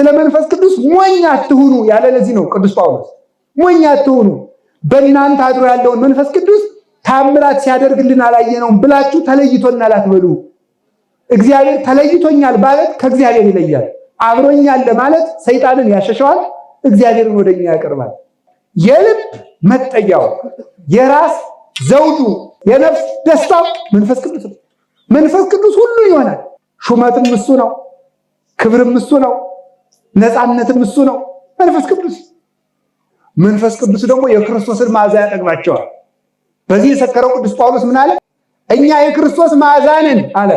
ስለ መንፈስ ቅዱስ ሞኝ አትሁኑ ያለ ለዚህ ነው ቅዱስ ጳውሎስ። ሞኝ አትሁኑ፣ በእናንተ አድሮ ያለውን መንፈስ ቅዱስ ታምራት ሲያደርግልን አላየነውም ብላችሁ ተለይቶናል አትበሉ። እግዚአብሔር ተለይቶኛል ማለት ከእግዚአብሔር ይለያል። አብሮኛል ማለት ሰይጣንን ያሸሸዋል፣ እግዚአብሔርን ወደኛ ያቀርባል። የልብ መጠጊያው፣ የራስ ዘውዱ፣ የነፍስ ደስታው መንፈስ ቅዱስ ነው። መንፈስ ቅዱስ ሁሉ ይሆናል። ሹመትም እሱ ነው፣ ክብርም እሱ ነው፣ ነፃነትም እሱ ነው። መንፈስ ቅዱስ ደግሞ የክርስቶስን መዓዛ ያጠግባቸዋል። በዚህ የሰከረው ቅዱስ ጳውሎስ ምን አለ? እኛ የክርስቶስ መዓዛ ነን አለ።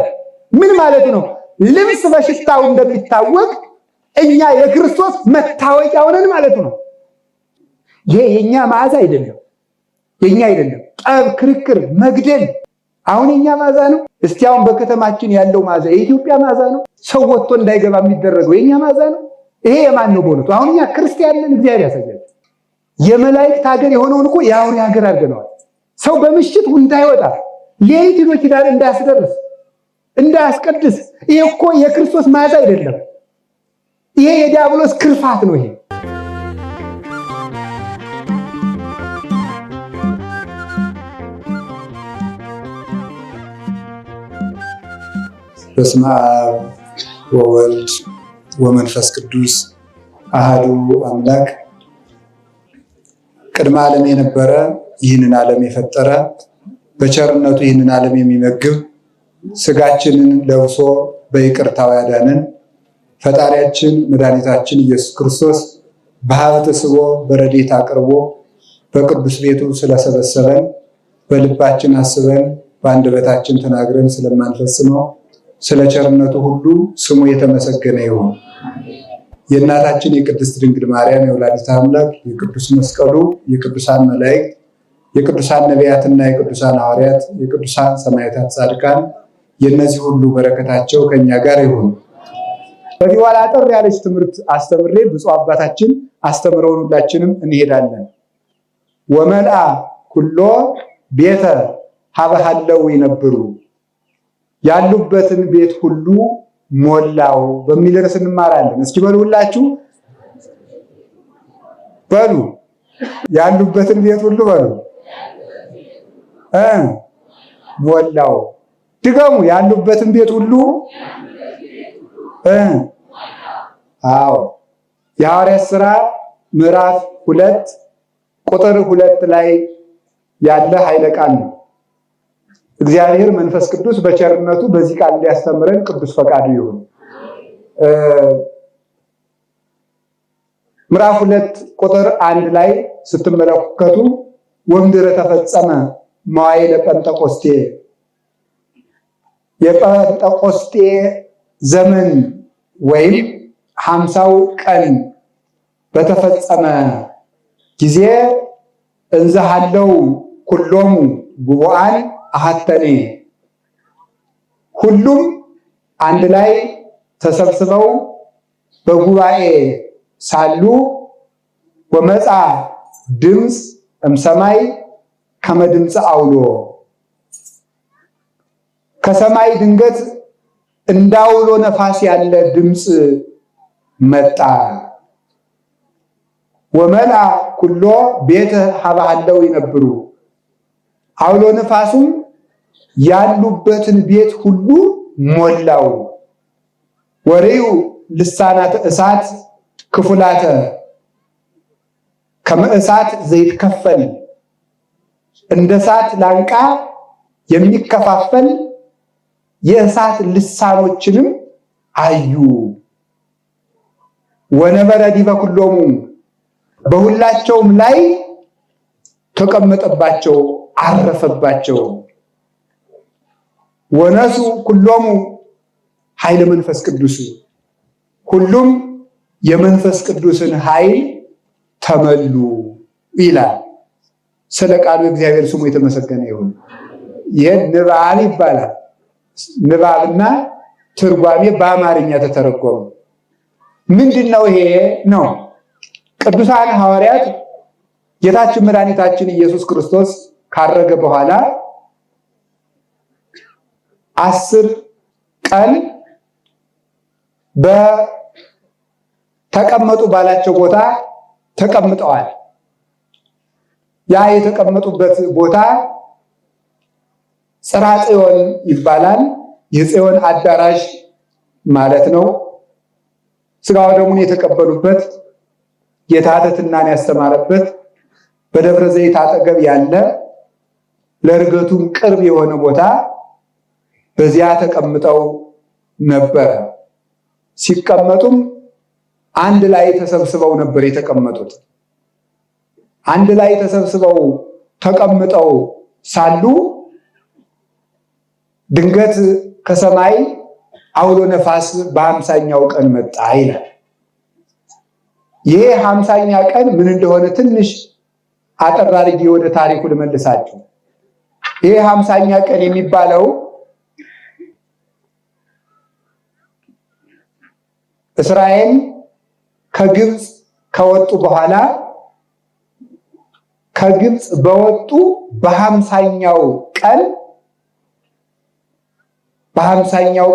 ምን ማለት ነው? ልብስ በሽታው እንደሚታወቅ እኛ የክርስቶስ መታወቂያው ነን ማለት ነው። ይሄ የኛ መዓዛ አይደለም፣ የኛ አይደለም። ጠብ፣ ክርክር፣ መግደል አሁን የኛ መዓዛ ነው። እስቲ አሁን በከተማችን ያለው መዓዛ የኢትዮጵያ መዓዛ ነው። ሰው ወጥቶ እንዳይገባ የሚደረገው የኛ መዓዛ ነው። ይሄ የማን ነው? በእውነቱ አሁን እኛ ክርስቲያን ነን። እግዚአብሔር ያሳያል። የመላእክት ሀገር የሆነውን እኮ የአውሬ ሀገር አድርገነዋል። ሰው በምሽት እንዳይወጣ ሌሊት ሄዶ ኪዳን እንዳያስደርስ እንዳያስቀድስ፣ ይሄ እኮ የክርስቶስ መዓዛ አይደለም። ይሄ የዲያብሎስ ክርፋት ነው። ይሄ በስመ አብ ወወልድ ወመንፈስ ቅዱስ አሐዱ አምላክ። ቅድመ ዓለም የነበረ ይህንን ዓለም የፈጠረ በቸርነቱ ይህንን ዓለም የሚመግብ ስጋችንን ለብሶ በይቅርታው ያዳነን ፈጣሪያችን መድኃኒታችን ኢየሱስ ክርስቶስ በሀብተ ስቦ በረድኤት አቅርቦ በቅዱስ ቤቱ ስለሰበሰበን በልባችን አስበን በአንደበታችን ተናግረን ስለማንፈጽመው ስለ ቸርነቱ ሁሉ ስሙ የተመሰገነ ይሁን። የእናታችን የቅድስት ድንግል ማርያም የወላዲተ አምላክ የቅዱስ መስቀሉ የቅዱሳን መላእክት የቅዱሳን ነቢያትና የቅዱሳን ሐዋርያት የቅዱሳን ሰማዕታት ጻድቃን የእነዚህ ሁሉ በረከታቸው ከኛ ጋር ይሁን። በዚህ በኋላ አጠር ያለች ትምህርት አስተምሬ ብፁዕ አባታችን አስተምረውን ሁላችንም እንሄዳለን። ወመልአ ኩሎ ቤተ ሀበሃለው ይነብሩ፣ ያሉበትን ቤት ሁሉ ሞላው በሚል ርዕስ እንማራለን። እስኪ በሉ ሁላችሁ በሉ፣ ያሉበትን ቤት ሁሉ በሉ ሞላው። ድገሙ፣ ያሉበትን ቤት ሁሉ አዎ። የሐዋርያት ሥራ ምዕራፍ 2 ቁጥር 2 ላይ ያለ ኃይለ ቃል ነው። እግዚአብሔር መንፈስ ቅዱስ በቸርነቱ በዚህ ቃል እንዲያስተምረን ቅዱስ ፈቃዱ ይሁን። ምዕራፍ 2 ቁጥር 1 ላይ ስትመለከቱ ወምድረ ተፈጸመ መዋዕለ ጴንጠቆስጤ፣ የጴንጠቆስጤ ዘመን ወይም 50ው ቀን በተፈጸመ ጊዜ እንዘሃለው ኩሎሙ ጉቡአን አሐተኔ፣ ሁሉም አንድ ላይ ተሰብስበው በጉባኤ ሳሉ ወመጻ ድምፅ እምሰማይ ከመ ድምፀ አውሎ፣ ከሰማይ ድንገት እንዳውሎ ነፋስ ያለ ድምፅ መጣ። ወመልአ ኩሎ ቤተ ሀበሃለው ይነብሩ፣ አውሎ ነፋሱም ያሉበትን ቤት ሁሉ ሞላው። ወሬዩ ልሳናተ እሳት ክፉላተ ከመ እሳት ዘይትከፈል፣ እንደ እሳት ላንቃ የሚከፋፈል የእሳት ልሳኖችንም አዩ። ወነበረ ዲበ ኩሎሙ፣ በሁላቸውም ላይ ተቀመጠባቸው፣ አረፈባቸው። ወነሱ ኩሎሙ ኃይለ መንፈስ ቅዱስ፣ ሁሉም የመንፈስ ቅዱስን ኃይል ተመሉ ይላል። ስለ ቃሉ እግዚአብሔር ስሙ የተመሰገነ ይሁን። ይህ ንባብ ይባላል። ንባብና ትርጓሜ በአማርኛ ተተረጎመ። ምንድነው ይሄ ነው? ቅዱሳን ሐዋርያት ጌታችን መድኃኒታችን ኢየሱስ ክርስቶስ ካረገ በኋላ 10 ቀን ተቀመጡ ባላቸው ቦታ ተቀምጠዋል። ያ የተቀመጡበት ቦታ ጽርሐ ጽዮን ይባላል። የጽዮን አዳራሽ ማለት ነው። ሥጋው ደሙን የተቀበሉበት፣ ጌታ ትሕትናን ያስተማረበት፣ በደብረ ዘይት አጠገብ ያለ ለዕርገቱም ቅርብ የሆነ ቦታ በዚያ ተቀምጠው ነበረ። ሲቀመጡም አንድ ላይ ተሰብስበው ነበር የተቀመጡት። አንድ ላይ ተሰብስበው ተቀምጠው ሳሉ ድንገት ከሰማይ አውሎ ነፋስ በ50ኛው ቀን መጣ ይላል። ይሄ 50ኛ ቀን ምን እንደሆነ ትንሽ አጠር አድርጌ ወደ ታሪኩ ልመልሳችሁ። ይሄ 50ኛ ቀን የሚባለው እስራኤል ከግብፅ ከወጡ በኋላ ከግብፅ በወጡ በ50ኛው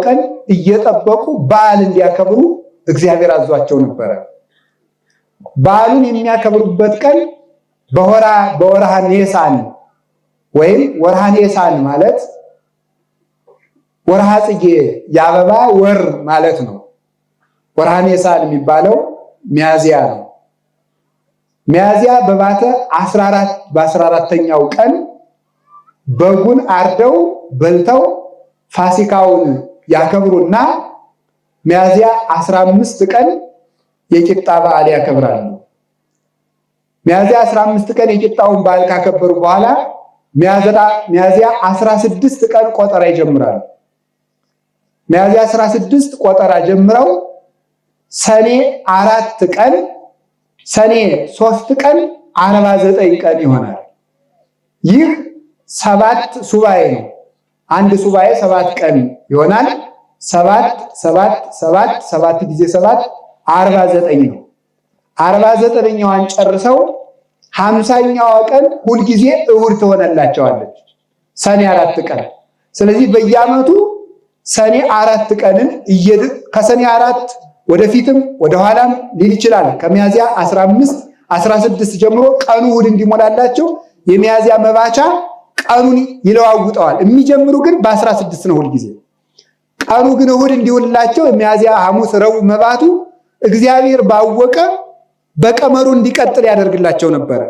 ቀን እየጠበቁ በዓል እንዲያከብሩ እግዚአብሔር አዟቸው ነበረ። በዓሉን የሚያከብሩበት ቀን በወርሃ ኔሳን ወይም ወርሃ ኔሳን ማለት ወርሃ ጽጌ የአበባ ወር ማለት ነው። ወርሃ ኔሳን የሚባለው ሚያዝያ ነው። ሚያዝያ በባተ 14ኛው ቀን በጉን አርደው በልተው ፋሲካውን ያከብሩና ሚያዝያ 15 ቀን የቂጣ በዓል ያከብራሉ። ሚያዝያ 15 ቀን የቂጣውን በዓል ካከበሩ በኋላ ሚያዝያ 16 ቀን ቆጠራ ይጀምራሉ። ሚያዝያ 16 ቆጠራ ጀምረው ሰኔ 4 ቀን ሰኔ 3 ቀን 49 ቀን ይሆናል። ይህ 7 ሱባኤ ነው። አንድ ሱባኤ 7 ቀን ይሆናል። 7 ጊዜ 7 49 ነው። 49ኛዋን ጨርሰው 50ኛዋ ቀን ሁልጊዜ እሁድ ትሆነላቸዋለች፣ ሰኔ 4 ቀን። ስለዚህ በየዓመቱ ሰኔ 4 ቀንን ከሰኔ 4 ወደፊትም ወደኋላም ሊል ይችላል። ከሚያዝያ 15 16 ጀምሮ ቀኑ እሁድ እንዲሞላላቸው የሚያዝያ መባቻ ቀኑን ይለዋውጠዋል። የሚጀምሩ ግን በ16 ነው ሁልጊዜ። ቀኑ ግን እሁድ እንዲውልላቸው የሚያዝያ ሐሙስ፣ ረቡዕ መባቱ እግዚአብሔር ባወቀ በቀመሩ እንዲቀጥል ያደርግላቸው ነበረ።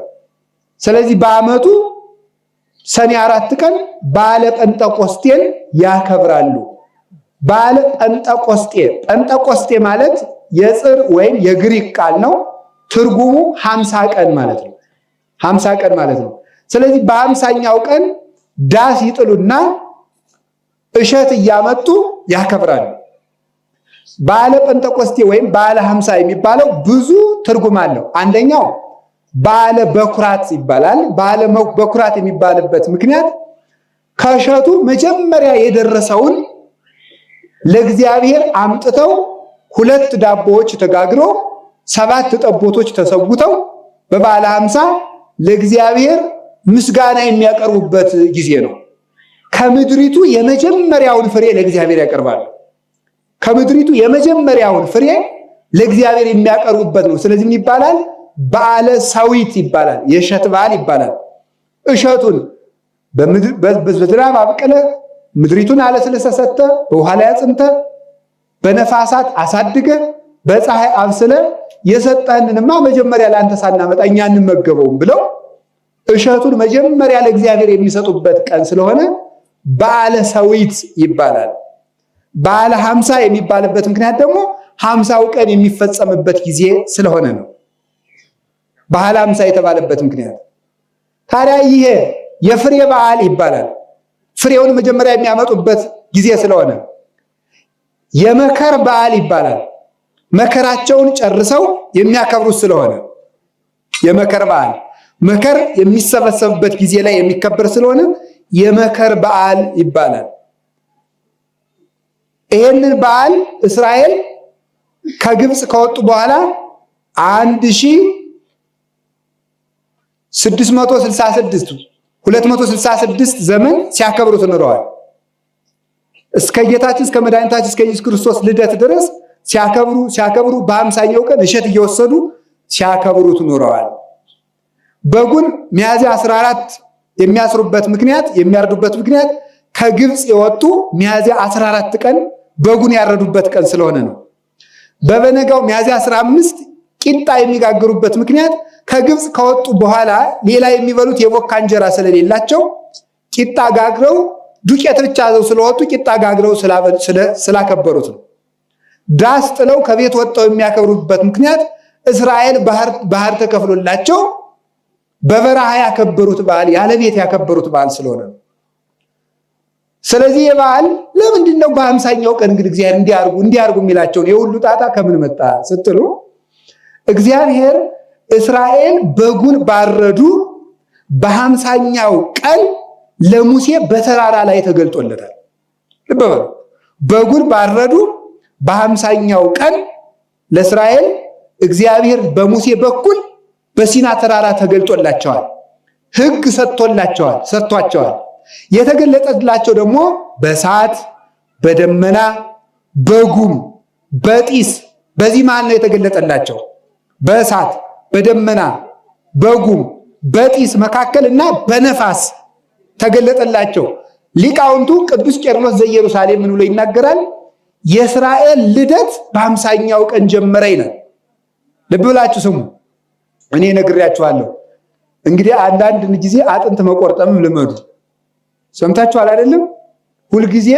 ስለዚህ በዓመቱ ሰኔ 4 ቀን በዓለ ጴንጠቆስጤን ያከብራሉ። በዓለ ጴንጠቆስጤ ማለት የጽር ወይም የግሪክ ቃል ነው። ትርጉሙ 50 ቀን ማለት ነው። 50 ቀን ማለት ነው። ስለዚህ በ50ኛው ቀን ዳስ ይጥሉና እሸት እያመጡ ያከብራሉ። በዓለ ጴንጠቆስጤ ወይም በዓለ 50 የሚባለው ብዙ ትርጉም አለው። አንደኛው በዓለ በኩራት ይባላል። በዓለ በኩራት የሚባልበት ምክንያት ከእሸቱ መጀመሪያ የደረሰውን ለእግዚአብሔር አምጥተው 2 ዳቦዎች ተጋግሮ 7 ጠቦቶች ተሰውተው በበዓለ 50 ለእግዚአብሔር ምስጋና የሚያቀርቡበት ጊዜ ነው። ከምድሪቱ የመጀመሪያውን ፍሬ ለእግዚአብሔር ያቀርባሉ። ከምድሪቱ የመጀመሪያውን ፍሬ ለእግዚአብሔር የሚያቀርቡበት ነው። ስለዚህ ምን ይባላል? በዓለ ሰዊት ይባላል። የእሸት በዓል ይባላል። እሸቱን በዝናብ አብቅለ ምድሪቱን አለስልሰ ሰጥተ በውሃ ላይ አጽንተ በነፋሳት አሳድገ በፀሐይ አብስለ የሰጠህንንማ መጀመሪያ ለአንተ ሳናመጣ እኛ እንመገበውም ብለው እሸቱን መጀመሪያ ለእግዚአብሔር የሚሰጡበት ቀን ስለሆነ በዓለ ሰዊት ይባላል። በዓለ 50 የሚባልበት ምክንያት ደግሞ 50ው ቀን የሚፈጸምበት ጊዜ ስለሆነ ነው። በዓለ 50 የተባለበት ምክንያት ታዲያ ይሄ የፍሬ በዓል ይባላል። ፍሬውን መጀመሪያ የሚያመጡበት ጊዜ ስለሆነ የመከር በዓል ይባላል። መከራቸውን ጨርሰው የሚያከብሩት ስለሆነ የመከር በዓል መከር የሚሰበሰብበት ጊዜ ላይ የሚከበር ስለሆነ የመከር በዓል ይባላል። ይሄንን በዓል እስራኤል ከግብፅ ከወጡ በኋላ 266 ዘመን ሲያከብሩት ኖረዋል። እስከ ጌታችን እስከ መድኃኒታችን እስከ ኢየሱስ ክርስቶስ ልደት ድረስ ሲያከብሩ በ50ኛው ቀን እሸት እየወሰዱ ሲያከብሩት ኖረዋል። በጉን ሚያዝያ 14 የሚያርዱበት ምክንያት ከግብፅ የወጡ ሚያዝያ 14 ቀን በጉን ያረዱበት ቀን ስለሆነ ነው። በበነጋው ሚያዝያ 15 ቂጣ የሚጋግሩበት ምክንያት ከግብፅ ከወጡ በኋላ ሌላ የሚበሉት የቦካ እንጀራ ስለሌላቸው ቂጣ ጋግረው ዱቄት ብቻ ስለወጡ ቂጣ ጋግረው ስላከበሩት ነው። ዳስ ጥለው ከቤት ወጥተው የሚያከብሩበት ምክንያት እስራኤል ባህር ተከፍሎላቸው በበረሃ ያከበሩት በዓል ያለ ቤት ያከበሩት በዓል ስለሆነ ነው። ስለዚህ የበዓል ለምንድን ነው በ50ኛው ቀን እንግዲህ እግዚአብሔር እንዲያርጉ የሚላቸው የሁሉ ጣጣ ከምን መጣ ስትሉ እግዚአብሔር እስራኤል በጉን ባረዱ በ50ኛው ቀን ለሙሴ በተራራ ላይ ተገልጦለታል። ልብ በሉ። በጉን ባረዱ በ50ኛው ቀን ለእስራኤል እግዚአብሔር በሙሴ በኩል በሲና ተራራ ተገልጦላቸዋል። ሕግ ሰጥቷቸዋል። የተገለጠላቸው ደግሞ በእሳት በደመና በጉም በጢስ በዚህ መሃል ነው የተገለጠላቸው። በእሳት በደመና በጉም በጢስ መካከልና በነፋስ ተገለጠላቸው። ሊቃውንቱ ቅዱስ ቄርሎስ ዘኢየሩሳሌም ምን ብሎ ይናገራል? የእስራኤል ልደት በ50ኛው ቀን ጀመረ ይላል። ልብ ብላችሁ ስሙ። እኔ ነግሬያችኋለሁ። እንግዲህ አንዳንድ ጊዜ አጥንት መቆርጠም ልመዱ። ሰምታችኋል አይደለም? ሁልጊዜ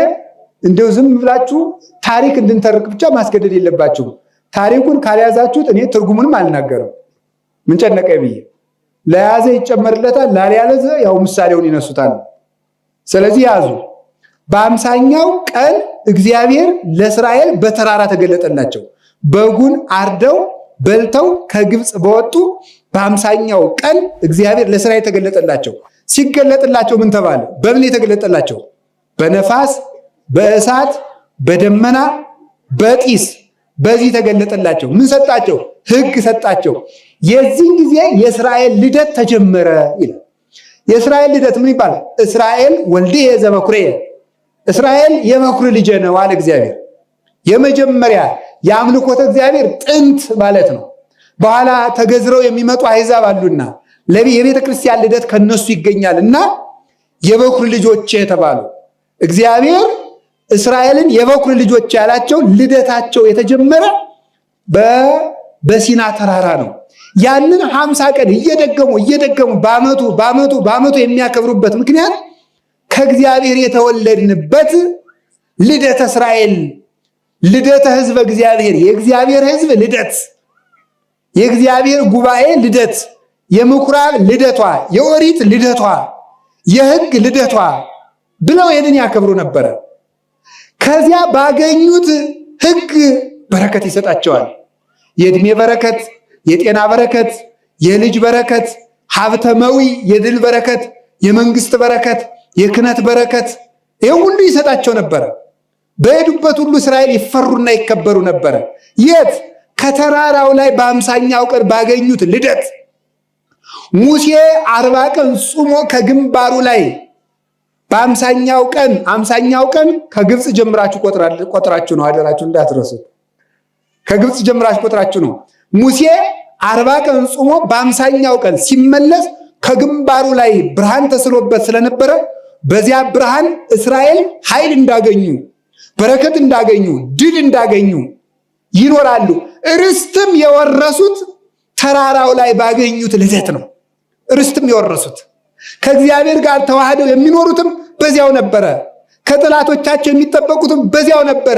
እንደው ዝም ብላችሁ ታሪክ እንድንተርክ ብቻ ማስገደድ የለባችሁ። ታሪኩን ካልያዛችሁት እኔ ትርጉሙንም አልናገርም። ምን ጨነቀኝ ብዬ ለያዘ ይጨመርለታል፣ ላልያዘ ያው ምሳሌውን ይነሱታል። ስለዚህ ያዙ። በ50ኛው ቀን እግዚአብሔር ለእስራኤል በተራራ ተገለጠላቸው። በጉን አርደው በልተው ከግብፅ በወጡ በ50ኛው ቀን እግዚአብሔር ለእስራኤል ተገለጠላቸው። ሲገለጥላቸው ምን ተባለ? በምን የተገለጠላቸው? በነፋስ በእሳት በደመና በጢስ በዚህ ተገለጠላቸው። ምን ሰጣቸው? ሕግ ሰጣቸው። የዚህን ጊዜ የእስራኤል ልደት ተጀመረ ይላል። የእስራኤል ልደት ምን ይባላል? እስራኤል ወልድየ ዘበኩርየ፣ እስራኤል የበኩር ልጄ ነው አለ እግዚአብሔር። የመጀመሪያ የአምልኮተ እግዚአብሔር ጥንት ማለት ነው። በኋላ ተገዝረው የሚመጡ አሕዛብ አሉና የቤተ ክርስቲያን ልደት ከነሱ ይገኛል እና የበኩር ልጆች የተባሉ እግዚአብሔር እስራኤልን የበኩር ልጆች ያላቸው ልደታቸው የተጀመረ በሲና ተራራ ነው። ያንን 50 ቀን እየደገሙ በዓመቱ የሚያከብሩበት ምክንያት ከእግዚአብሔር የተወለድንበት ልደተ እስራኤል፣ ልደተ ሕዝበ እግዚአብሔር፣ የእግዚአብሔር ሕዝብ ልደት፣ የእግዚአብሔር ጉባኤ ልደት፣ የምኩራብ ልደቷ፣ የኦሪት ልደቷ፣ የሕግ ልደቷ ብለው ይህንን ያከብሩ ነበረ። ከዚያ ባገኙት ሕግ በረከት ይሰጣቸዋል። የዕድሜ በረከት፣ የጤና በረከት፣ የልጅ በረከት፣ ሀብተመዊ የድል በረከት፣ የመንግስት በረከት፣ የክህነት በረከት፣ ይህ ሁሉ ይሰጣቸው ነበረ። በሄዱበት ሁሉ እስራኤል ይፈሩና ይከበሩ ነበረ። የት? ከተራራው ላይ በ50ኛው ቀን ባገኙት ልደት ሙሴ 40 ቀን ጾሞ ከግንባሩ ላይ በ50ኛው ቀን ከግብፅ ጀምራችሁ ቆጥራችሁ ነው። አደራችሁ እንዳትረሱት። ከግብፅ ጀምራችሁ ቆጥራችሁ ነው። ሙሴ 40 ቀን ጾሞ በ50ኛው ቀን ሲመለስ ከግንባሩ ላይ ብርሃን ተስሎበት ስለነበረ በዚያ ብርሃን እስራኤል ኃይል እንዳገኙ፣ በረከት እንዳገኙ፣ ድል እንዳገኙ ይኖራሉ። ርስትም የወረሱት ተራራው ላይ ባገኙት ልደት ነው። ርስትም የወረሱት ከእግዚአብሔር ጋር ተዋህደው የሚኖሩትም በዚያው ነበረ። ከጠላቶቻቸው የሚጠበቁትም በዚያው ነበረ።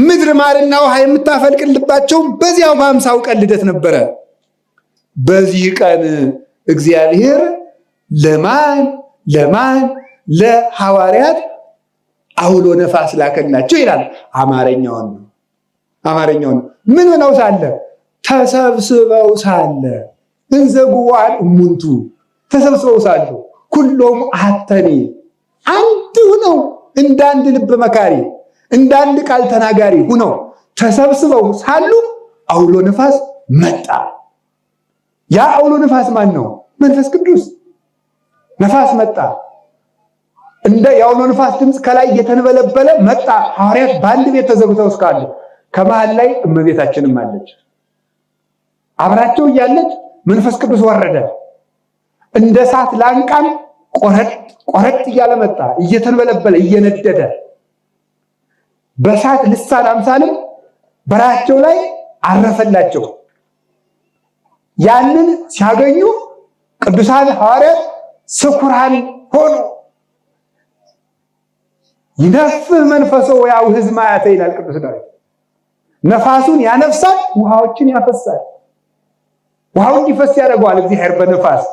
ምድር ማርና ውሃ የምታፈልቅልባቸውም በዚያው በ50ው ቀን ልደት ነበረ። በዚህ ቀን እግዚአብሔር ለማን ለሐዋርያት አውሎ ነፋስ ላከላቸው ይላል። አማርኛውን ምን ሆነው ሳለ? ተሰብስበው ሳለ እንዘ ጉባኤ እሙንቱ፣ ተሰብስበው ሳሉ ኩሎም አሐተኒ፣ አንድ ሁነው እንዳንድ ልብ መካሪ እንዳንድ ቃል ተናጋሪ ሁነው ተሰብስበው ሳሉ አውሎ ነፋስ መጣ። ያ አውሎ ነፋስ ማን ነው? መንፈስ ቅዱስ። ነፋስ መጣ። እንደ የአውሎ ነፋስ ድምፅ ከላይ እየተንበለበለ መጣ። ሐዋርያት በአንድ ቤት ተዘግተው እስካሉ ከመሃል ላይ እመቤታችንም አለች። አብራቸው እያለች መንፈስ ቅዱስ ወረደ። እንደ እሳት ላንቃም ቆረጥ እያለ መጣ፣ እየተንበለበለ እየነደደ በእሳት ልሳን አምሳልም በራቸው ላይ አረፈላቸው። ያንን ሲያገኙ ቅዱሳን ሐዋርያት ስኩራን ሆኑ። ይነፍህ መንፈሶ ወያውህዝ ማያተ ይላል ቅዱስ ዳዊት። ነፋሱን ያነፍሳል፣ ውሃዎችን ያፈሳል። ውሃው እንዲፈስ ያደርገዋል እግዚአብሔር በነፋስ።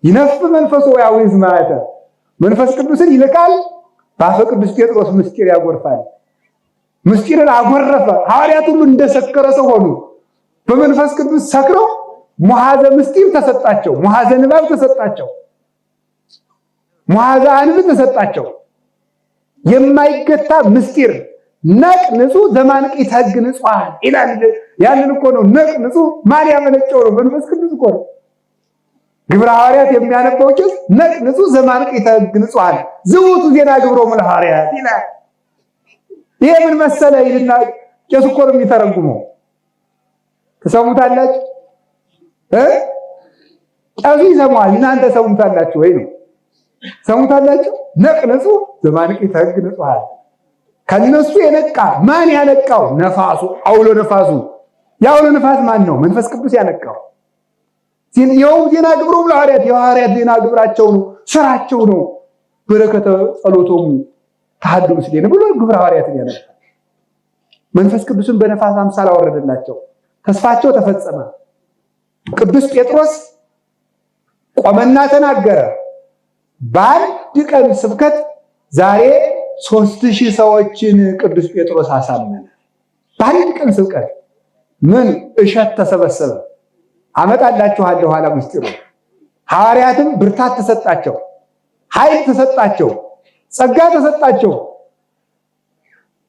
ይነፍህ መንፈሶ ወያውህዝ ማያተ፣ መንፈስ ቅዱስን ይልካል፣ በአፈ ቅዱስ ጴጥሮስ ምስጢር ያጎርፋል። ምስጢርን አጎረፈ። ሐዋርያት ሁሉ እንደሰከረ ሰው ሆኑ። በመንፈስ ቅዱስ ሰክረው ሙሐዘ ምስጢር ተሰጣቸው፣ ሙሐዘ ንባብ ተሰጣቸው፣ ሙሐዘ አንብ ተሰጣቸው። የማይገታ ምስጢር ነቅ ንጹህ ዘማንቅ ይተግ ንጹሐን ይላል። ያንን እኮ ነው ነቅ ንጹህ ማን ያመነጨው ነው? መንፈስ ቅዱስ እኮ ነው። ግብረ ሐዋርያት የሚያነበው ቄስ ነቅ ንጹህ ዘማንቅ ይተግ ንጹሐን ዝውቱ ዜና ግብሮሙ ለሐዋርያት ይላል። ይሄ ምን መሰለ ይልና ቄስ እኮ ነው የሚተረጉመው። ተሰሙታላችሁ? ቄሱ ይሰማዋል፣ እናንተ ሰሙታላችሁ ወይ ነው? ሰሙታላችሁ? ነቅ ንጹህ ዘማንቅ ይተግ ንጹሐን። ከነሱ የነቃ ማን ያነቃው? ነፋሱ፣ አውሎ ነፋሱ። የአውሎ ነፋስ ማን ነው? መንፈስ ቅዱስ ያነቃው። ይኸው ዜና ግብሮሙ ለሐዋርያት፣ የሐዋርያት ዜና ግብራቸው ነው፣ ስራቸው ነው። በረከተ ጸሎቶሙ ተሐዱ ምስሌነ ብሎ ግብረ ሐዋርያትን ያነቃል። መንፈስ ቅዱስን በነፋስ አምሳል አወረደላቸው። ተስፋቸው ተፈጸመ። ቅዱስ ጴጥሮስ ቆመና ተናገረ። በአንድ ቀን ስብከት ዛሬ 3000 ሰዎችን ቅዱስ ጴጥሮስ አሳመነ። በአንድ ቀን ስብከት ምን እሸት ተሰበሰበ። አመጣላችኋለሁ ኋላ ምስጢሩ። ሐዋርያትም ብርታት ተሰጣቸው፣ ኃይል ተሰጣቸው፣ ጸጋ ተሰጣቸው፣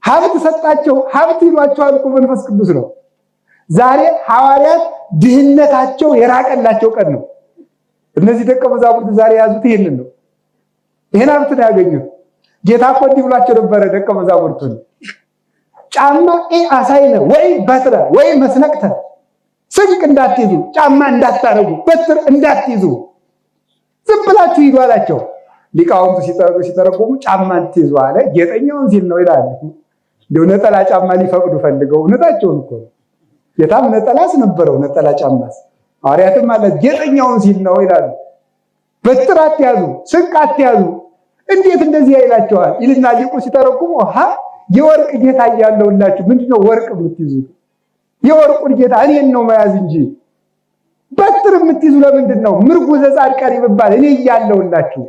ሀብት ተሰጣቸው። ሀብት ይሏቸዋል እኮ መንፈስ ቅዱስ ነው። ዛሬ ሐዋርያት ድህነታቸው የራቀላቸው ቀን ነው። እነዚህ ደቀ መዛሙርት ዛሬ ያዙት ይሄንን ነው። ይሄን ሀብት ነው ያገኙት። ጌታ እኮ እንዲህ ብሏቸው ነበረ ደቀ መዛሙርቱን፣ ጫማ አሳይነ ወይ በትረ ወይ መስነቅተ፣ ስንቅ እንዳትይዙ፣ ጫማ እንዳታረጉ፣ በትር እንዳትይዙ፣ ዝም ብላችሁ ሂዱ አላቸው። ሊቃውንቱ ሲተረጎሙ ጫማ እንትይዙ አለ ጌጠኛውን ሲል ነው ይላል። እንደው ነጠላ ጫማ ሊፈቅዱ ፈልገው እውነታቸውን እኮ ነው። ጌታም ነጠላስ ነበረው፣ ነጠላ ጫማስ። ሐዋርያትም ማለት ጌጠኛውን ሲል ነው ይላሉ። በትር አትያዙ፣ ስንቅ አትያዙ፣ እንዴት እንደዚህ ይላቸዋል ይልና ሊቁ ሲተረጉሙ የወርቅ ጌታ እያለውላችሁ ምንድነው ወርቅ የምትይዙት? የወርቁን ጌታ እኔን ነው መያዝ እንጂ በትር የምትይዙ ለምንድን ነው? ምርጉዘ ጻድቃን ይባል እኔ እያለውላችሁ።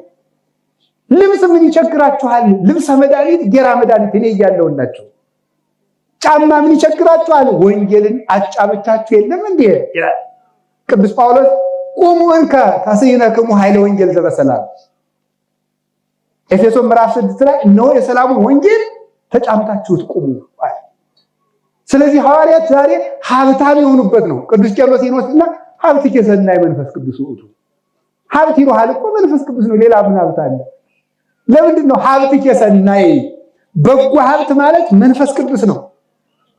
ልብስ ምን ይቸግራችኋል? ልብሰ መድኃኒት ጌራ መድኃኒት እኔ እያለውላችሁ። ጫማ ምን ይቸግራችኋል? ወንጌልን አጫብቻችሁ የለም እንዴ ይላል ቅዱስ ጳውሎስ። ቁሙ እንከ ታስይነክሙ ኃይለ ወንጌል ዘበሰላም። ኤፌሶን ምዕራፍ 6 ላይ እነሆ የሰላሙን ወንጌል ተጫምታችሁት ቁሙ። ስለዚህ ሐዋርያት ዛሬ ሀብታም የሆኑበት ነው። ቅዱስ ቄርሎስ ይኖስና ሀብትከ ሰናይ መንፈስ ቅዱስ ውእቱ። ሀብት ይሮሃል እኮ መንፈስ ቅዱስ ነው። ሌላ ምን ሀብት አለ? ለምንድን ነው ሀብትከ ሰናይ? በጎ ሀብት ማለት መንፈስ ቅዱስ ነው።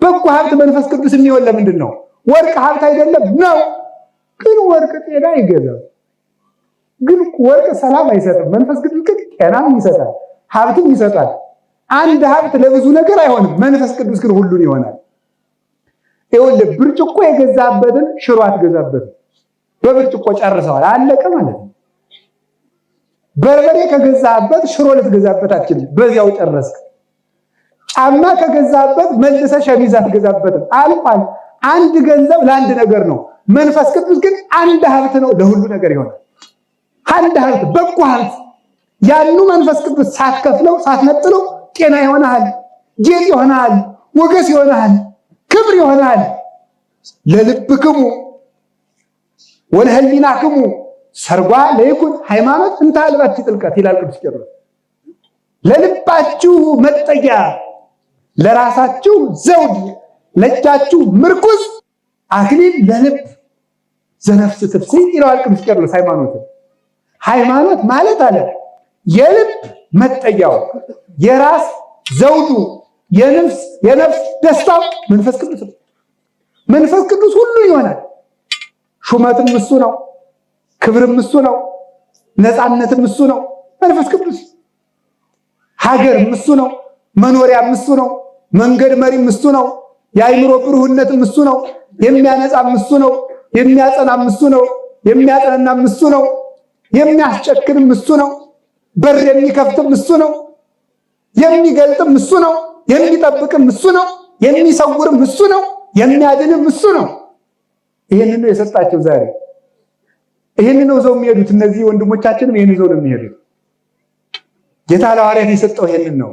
በጎ ሀብት መንፈስ ቅዱስ የሚሆን ለምንድን ነው? ወርቅ ሀብት አይደለም ነው። ግን ወርቅ ጤና አይገዛም። ግን ወርቅ ሰላም አይሰጥም። መንፈስ ቅዱስ ግን ጤናም ይሰጣል፣ ሀብትም ይሰጣል። አንድ ሀብት ለብዙ ነገር አይሆንም። መንፈስ ቅዱስ ግን ሁሉን ይሆናል። ይኸውልህ ብርጭቆ የገዛበትን ሽሮ አትገዛበትም። በብርጭቆ ጨርሰዋል፣ አለቀ ማለት ነው። በርበሬ ከገዛበት ሽሮ ልትገዛበት አትችልም፣ በዚያው ጨረስክ። ጫማ ከገዛበት መልሰ ሸሚዝ አትገዛበትም፣ አልቋል። አንድ ገንዘብ ለአንድ ነገር ነው። መንፈስ ቅዱስ ግን አንድ ሀብት ነው፣ ለሁሉ ነገር ይሆናል። አንድ ሀብት፣ በጎ ሀብት። ያኑ መንፈስ ቅዱስ ሳትከፍለው ሳትነጥለው ጤና ይሆናል፣ ጌጥ ይሆናል፣ ሞገስ ይሆናል፣ ክብር ይሆናል። ለልብክሙ ወለህሊናክሙ ሰርጓ ለይኩን ሃይማኖት እንተ አልባቲ ጥልቀት ይላል ቅዱስ ቄርሎስ። ለልባችሁ መጠጊያ፣ ለራሳችሁ ዘውድ፣ ለእጃችሁ ምርኩዝ፣ አክሊል ለልብ ዘነፍስ ትፍስሕት ይለዋል ቅዱስ ቄርሎስ ሃይማኖትን። ሃይማኖት ማለት አለ የልብ መጠጊያው፣ የራስ ዘውዱ፣ የነፍስ ደስታው መንፈስ ቅዱስ ነው። መንፈስ ቅዱስ ሁሉ ይሆናል። ሹመትም እሱ ነው፣ ክብርም እሱ ነው፣ ነፃነትም እሱ ነው። መንፈስ ቅዱስ ሀገርም እሱ ነው፣ መኖሪያም እሱ ነው፣ መንገድ መሪም እሱ ነው፣ የአእምሮ ብሩህነትም እሱ ነው፣ የሚያነጻም እሱ ነው፣ የሚያጸናም እሱ ነው፣ የሚያጸናም እሱ ነው፣ የሚያስጨክንም እሱ ነው፣ በር የሚከፍትም እሱ ነው፣ የሚገልጥም እሱ ነው፣ የሚጠብቅም እሱ ነው፣ የሚሰውርም እሱ ነው፣ የሚያድንም እሱ ነው። ይሄንን ነው የሰጣቸው ዛሬ። ይሄንን ነው ዘው የሚሄዱት እነዚህ ወንድሞቻችንም ይሄን ይዘው ነው የሚሄዱት። ጌታ ለሐዋርያት የሰጠው ይሄንን ነው።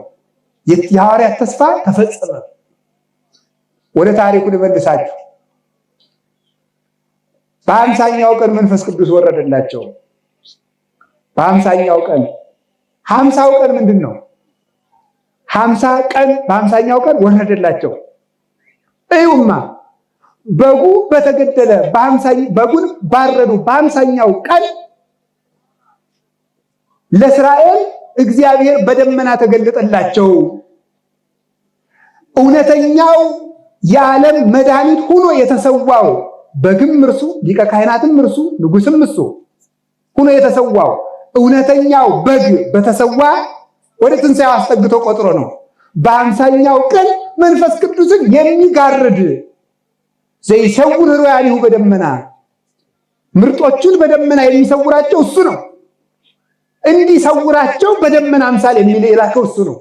የሐዋርያት ተስፋ ተፈጸመ። ወደ ታሪኩ ልመልሳችሁ። በ50ኛው ቀን መንፈስ ቅዱስ ወረደላቸው። በ50ኛው ቀን 50ው ቀን ምንድን ነው? 50 ቀን በ50ኛው ቀን ወረደላቸው። እዩማ በጉ በተገደለ በጉን ባረዱ በ50ኛው ቀን ለእስራኤል እግዚአብሔር በደመና ተገለጠላቸው። እውነተኛው የዓለም መድኃኒት ሆኖ የተሰዋው በግም እርሱ፣ ሊቀ ካህናትም እርሱ፣ ንጉስም እሱ ሆኖ የተሰዋው እውነተኛው በግ በተሰዋ ወደ ትንሣኤው አስጠግቶ ቆጥሮ ነው። በ50ኛው ቀን መንፈስ ቅዱስን የሚጋርድ ዘይሰውር ሩያኒሁ በደመና ምርጦቹን በደመና የሚሰውራቸው እሱ ነው። እንዲሰውራቸው በደመና አምሳል የሚላከው እሱ ነው።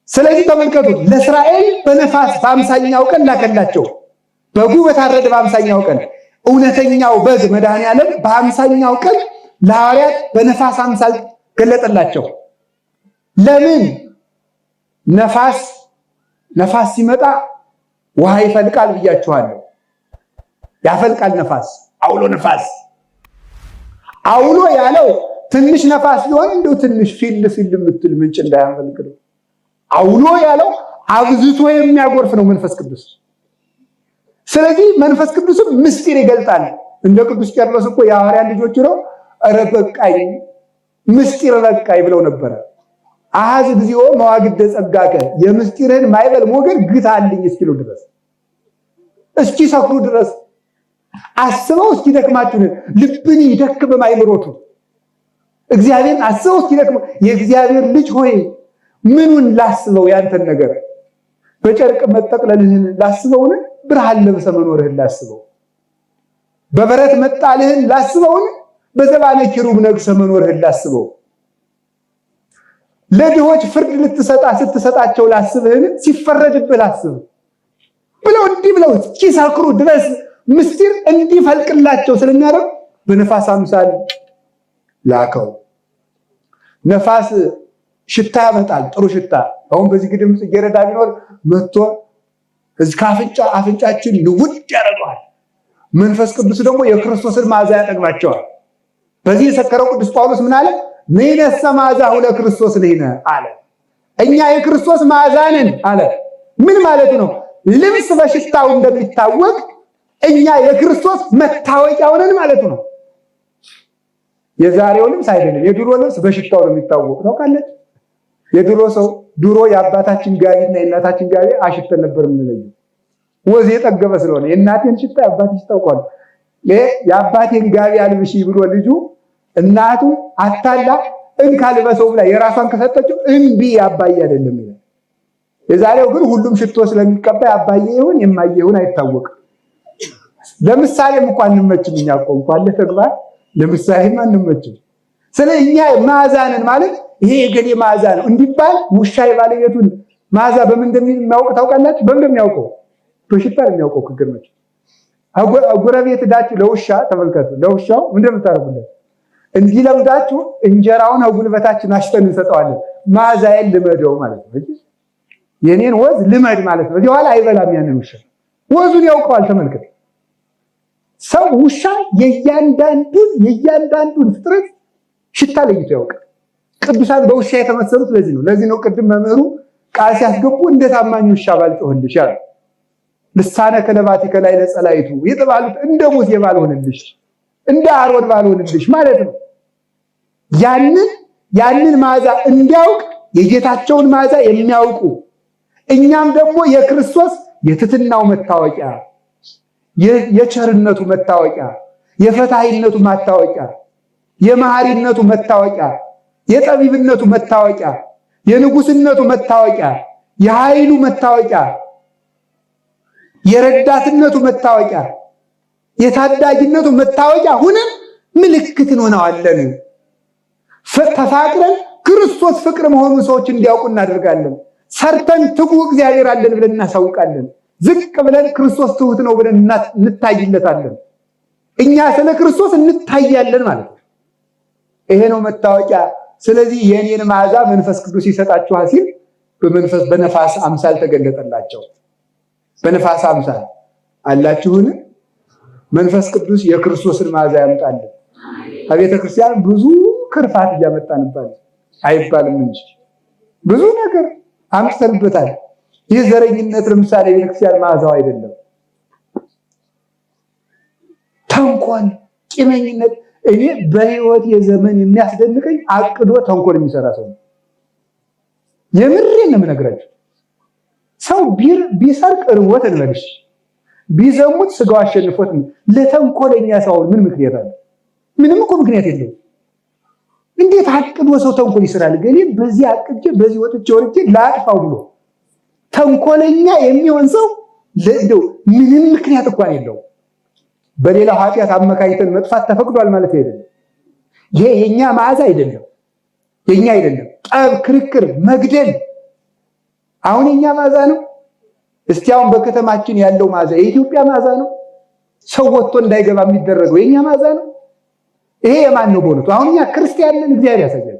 ስለዚህ ተመልከቱት፣ ለእስራኤል በነፋስ በ50ኛው ቀን ላከላቸው። በጉ በታረደ በ50ኛው ቀን እውነተኛው በግ መድኃኔዓለም በ50ኛው ቀን ለሐዋርያት በነፋስ አምሳል ገለጠላቸው። ለምን? ነፋስ ሲመጣ ውሃ ይፈልቃል ብያችኋለሁ። ያፈልቃል ነፋስ፣ አውሎ ነፋስ። አውሎ ያለው ትንሽ ነፋስ ቢሆን እንደው ትንሽ ፊል የምትል ምንጭ እንዳያፈልቅ ነው። አውሎ ያለው አብዝቶ የሚያጎርፍ ነው መንፈስ ቅዱስ። ስለዚህ መንፈስ ቅዱስም ምስጢር ይገልጣል። እንደ ቅዱስ ቄርሎስ እኮ የሐዋርያን ልጆች ነው ኧረ በቃኝ ምስጢር በቃኝ ብለው ነበረ። አሃዝ እግዚኦ መዋግደ ጸጋከ የምስጢርህን ማይበል ሞገድ ግታልኝ እስኪሉ ድረስ እስኪሰክሩ ድረስ አስበው እስኪደክማችሁ ልብን ይደክም ማይምሮቱ እግዚአብሔርን አስበው እስኪደክም የእግዚአብሔር ልጅ ሆይ ምኑን ላስበው ያንተን ነገር በጨርቅ መጠቅለልህን ላስበውን ብርሃን ለብሰ መኖርህን ላስበው በበረት መጣልህን ላስበውን በዘባነ ኪሩብ ነግሰ መኖርህን ላስበው ለድሆች ፍርድ ስትሰጣቸው ላስብህን ሲፈረድብህ ላስብ ብለው እንዲህ ብለው እስኪሰክሩ ድረስ ምስጢር እንዲፈልቅላቸው ስለሚያደርግ በነፋስ አምሳል ላከው። ነፋስ ሽታ ያመጣል፣ ጥሩ ሽታ። አሁን በዚህ ግድም ጽጌረዳ ቢኖር መጥቶ እስከ አፍንጫችን ንውድ ያደርገዋል። መንፈስ ቅዱስ ደግሞ የክርስቶስን መዓዛ ያጠግባቸዋል። በዚህ የሰከረው ቅዱስ ጳውሎስ ምን አለ? ነይነሰ መዓዛሁ ለክርስቶስ ነይነ አለ። እኛ የክርስቶስ መዓዛ ነን አለ። ምን ማለት ነው? ልብስ በሽታው እንደሚታወቅ እኛ የክርስቶስ መታወቂያው ነን ማለት ነው። የዛሬው ልብስ አይደለም። የድሮ ልብስ በሽታው ነው የሚታወቅ። ታውቃለች? የድሮ ሰው ድሮ የአባታችን ጋቢና የእናታችን ጋቢ አሽተን ነበር የምንለየው። ወዝ የጠገበ ስለሆነ የእናቴን ሽታ የአባቴን ታውቋል። የአባቴን ጋቢ አልብሺ ብሎ ልጁ እናቱ አታላ እንካ ልበሰው ብላ የራሷን ከሰጠችው እምቢ አባዬ አይደለም ይላል። የዛሬው ግን ሁሉም ሽቶ ስለሚቀባ አባዬ ይሁን የማዬ ይሁን አይታወቅም። ለምሳሌም እንኳን እንመችም እኛ እንኳን ለተግባር ለምሳሌም አንመችም። ስለዚህ እኛ መዓዛ ነን ማለት ይሄ የገሌ መዓዛ ነው እንዲባል ውሻ የባለቤቱን መዓዛ በምን እንደሚያውቅ ታውቃላችሁ? በምን እንደሚያውቀው? በሽታ የሚያውቀው ከገርመች ጎረቤት ዳችሁ ለውሻ ተመልከቱ። ለውሻው እንደምታረጉለት እንዲለምዳችሁ እንጀራውን አጉልበታችን አሽተን እንሰጠዋለን። መዓዛዬን ልመደው ማለት ነው። የኔን ወዝ ልመድ ማለት ነው። በኋላ አይበላም ያንን ውሻ። ወዙን ያውቀዋል። ተመልከቱ። ሰው ውሻ የእያንዳንዱን ፍጥረት ሽታ ለይቶ ያውቃል። ቅዱሳን በውሻ የተመሰሉት ለዚህ ነው። ለዚህ ነው ቅድም መምህሩ ቃል ሲያስገቡ እንደ ታማኝ ውሻ ባልጮህልሽ ያለ ልሳነ ከነባቲከ ላይ ለጸላይቱ የተባሉት እንደ ሙሴ ባልሆንልሽ እንደ አሮን ባልሆንልሽ ማለት ነው። ያንን መዓዛ እንዲያውቅ የጌታቸውን መዓዛ የሚያውቁ እኛም ደግሞ የክርስቶስ የትሕትናው መታወቂያ፣ የቸርነቱ መታወቂያ፣ የፈታሂነቱ መታወቂያ፣ የመሐሪነቱ መታወቂያ፣ የጠቢብነቱ መታወቂያ፣ የንጉስነቱ መታወቂያ፣ የኃይሉ መታወቂያ፣ የረዳትነቱ መታወቂያ፣ የታዳጊነቱ መታወቂያ ሁነን ምልክት እንሆናለን። ተፋቅረን ክርስቶስ ፍቅር መሆኑን ሰዎች እንዲያውቁ እናደርጋለን። ሰርተን ትጉ እግዚአብሔር አለን ብለን እናሳውቃለን። ዝቅ ብለን ክርስቶስ ትሁት ነው ብለን እንታይለታለን። እኛ ስለ ክርስቶስ እንታያለን ማለት ነው። ይሄ ነው መታወቂያ። ስለዚህ የኔን መዓዛ መንፈስ ቅዱስ ይሰጣችኋል ሲል በነፋስ አምሳል ተገለጠላቸው። በነፋስ አምሳል አላችሁን? መንፈስ ቅዱስ የክርስቶስን መዓዛ ያምጣልን። ከቤተ ክርስቲያን ብዙ ክርፋት እያመጣንባል አይባልም እንጂ ብዙ ነገር አምጥተንበታል። ይህ ዘረኝነት ለምሳሌ የቤተክርስቲያን መዓዛው አይደለም። ተንኮል፣ ቂመኝነት። እኔ በህይወት የዘመን የሚያስደንቀኝ አቅዶ ተንኮል የሚሰራ ሰው ነው። የምሬን ነው የምነግራችሁ። ሰው ቢሰርቅ እርቦት እንበልሽ፣ ቢዘሙት ስጋው አሸንፎት፣ ለተንኮለኛ ሰው ምን ምክንያት አለ? ምንም እኮ ምክንያት የለውም። እንዴት አቅዶ ሰው ተንኮል ይሰራል? ገሌ በዚህ አቅጄ በዚህ ወጥቼ ወርጄ ላጥፋው ብሎ ተንኮለኛ የሚሆን ሰው ለእንደው ምንም ምክንያት እንኳን የለውም። በሌላው ኃጢአት አመካኝተን መጥፋት ተፈቅዷል ማለት አይደለም። ይሄ የኛ መዓዛ አይደለም፣ የኛ አይደለም። ጠብ፣ ክርክር፣ መግደል አሁን የኛ መዓዛ ነው? እስቲ አሁን በከተማችን ያለው መዓዛ የኢትዮጵያ መዓዛ ነው? ሰው ወጥቶ እንዳይገባ የሚደረገው የኛ መዓዛ ነው? ይሄ የማን ነው? በእውነቱ አሁን እኛ ክርስቲያን ነን፣ እግዚአብሔር ያሳያል።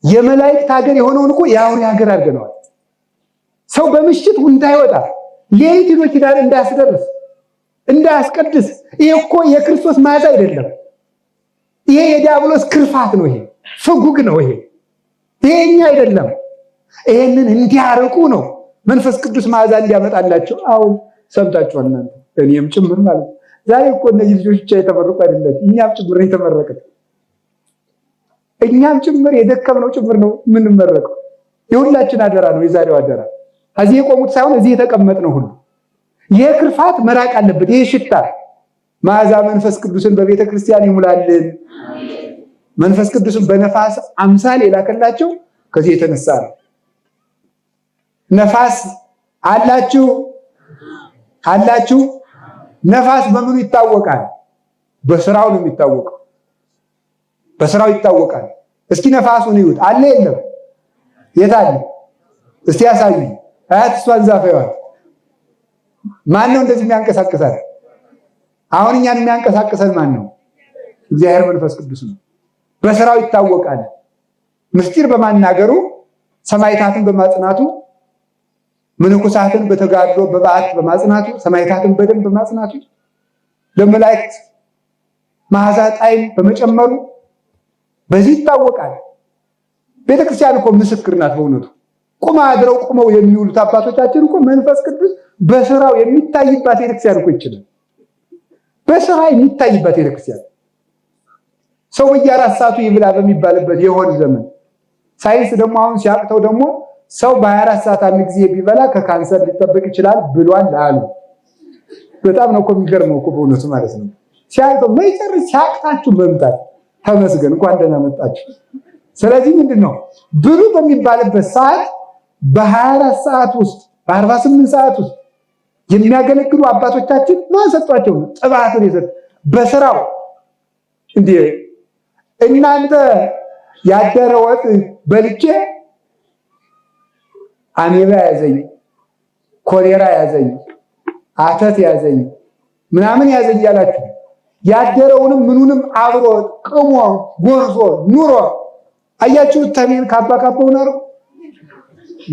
የመላእክት ሀገር የሆነውን እኮ የአውሬ ሀገር አድርገነዋል። ሰው በምሽት እንዳይወጣ ሌሊት ሄዶ ኪዳን እንዳያስደርስ እንዳያስቀድስ፣ ይሄ እኮ የክርስቶስ መዓዛ አይደለም። ይሄ የዲያብሎስ ክርፋት ነው። ይሄ ፍጉግ ነው። ይሄ የኛ አይደለም። ይሄንን እንዲያርቁ ነው መንፈስ ቅዱስ መዓዛ እንዲያመጣላቸው። አሁን ሰምታችኋል እናንተ፣ እኔም ጭምር ማለት ነው። ዛሬ እኮ እነዚህ ልጆች ብቻ የተመረቁ አይደለም፣ እኛም ጭምር የተመረቅን፣ እኛም ጭምር የደከምነው ጭምር ነው የምንመረቀው። የሁላችን አደራ ነው የዛሬው አደራ። እዚህ የቆሙት ሳይሆን እዚህ የተቀመጥነው ሁሉ ይሄ ክርፋት መራቅ አለበት። ይሄ ሽታ መዓዛ መንፈስ ቅዱስን በቤተ ክርስቲያን ይሙላልን። መንፈስ ቅዱስን በነፋስ አምሳል የላከላቸው ከዚህ የተነሳ ነው። ነፋስ አላችሁ? ነፋስ በምኑ ይታወቃል? በስራው ነው የሚታወቀው። በስራው ይታወቃል። እስኪ ነፋሱን ይዩት። አለ የለም? የት አለ? እስቲ ያሳዩ። አያት እሷን ዛፈዋል። ማን ነው እንደዚህ የሚያንቀሳቅሳል? አሁን እኛን የሚያንቀሳቅሰን ማን ነው? እግዚአብሔር መንፈስ ቅዱስ ነው። በስራው ይታወቃል። ምስጢር በማናገሩ፣ ሰማዕታትን በማጽናቱ፣ ምንኩሳትን በተጋድሎ በበዓት በማጽናቱ፣ ሰማዕታትን በደም በማጽናቱ፣ ለመላእክት መዓዛ ጣዕም በመጨመሩ በዚህ ይታወቃል። ቤተክርስቲያን እኮ ምስክር ናት። በእውነቱ ቁመው የሚውሉት አባቶቻችን እኮ መንፈስ ቅዱስ በስራው የሚታይባት ቤተክርስቲያን እኮ ይችላል። በስራ የሚታይባት ቤተክርስቲያን ሰው በየአራት ሰዓቱ ይብላ በሚባልበት የሆድ ዘመን ሳይንስ ደግሞ አሁን ሲያቅተው ደግሞ ሰው በ24 ሰዓት አንድ ጊዜ ቢበላ ከካንሰር ሊጠበቅ ይችላል ብሏል አሉ። በጣም ነው እኮ የሚገርመው እኮ በእውነቱ ማለት ነው። ሲያቅተው መይጨርስ ሲያቅታችሁ መምጣት ተመስገን፣ እንኳን ደህና መጣችሁ። ስለዚህ ምንድነው ብሉ በሚባልበት ሰዓት በ24 ሰዓት ውስጥ በ48 ሰዓት ውስጥ የሚያገለግሉ አባቶቻችን ማን ሰጧቸው? ጥባትን ይሰጥ በስራው እንዴ እናንተ ያደረ ወጥ በልቼ አሜባ ያዘኝ፣ ኮሌራ ያዘኝ፣ አተት ያዘኝ፣ ምናምን ያዘኝ ያላችሁ ያደረውንም ምኑንም አብሮ ቅሞ ጎርሶ ኑሮ አያችሁ። ተሜን ካባ ካባውን አርጉ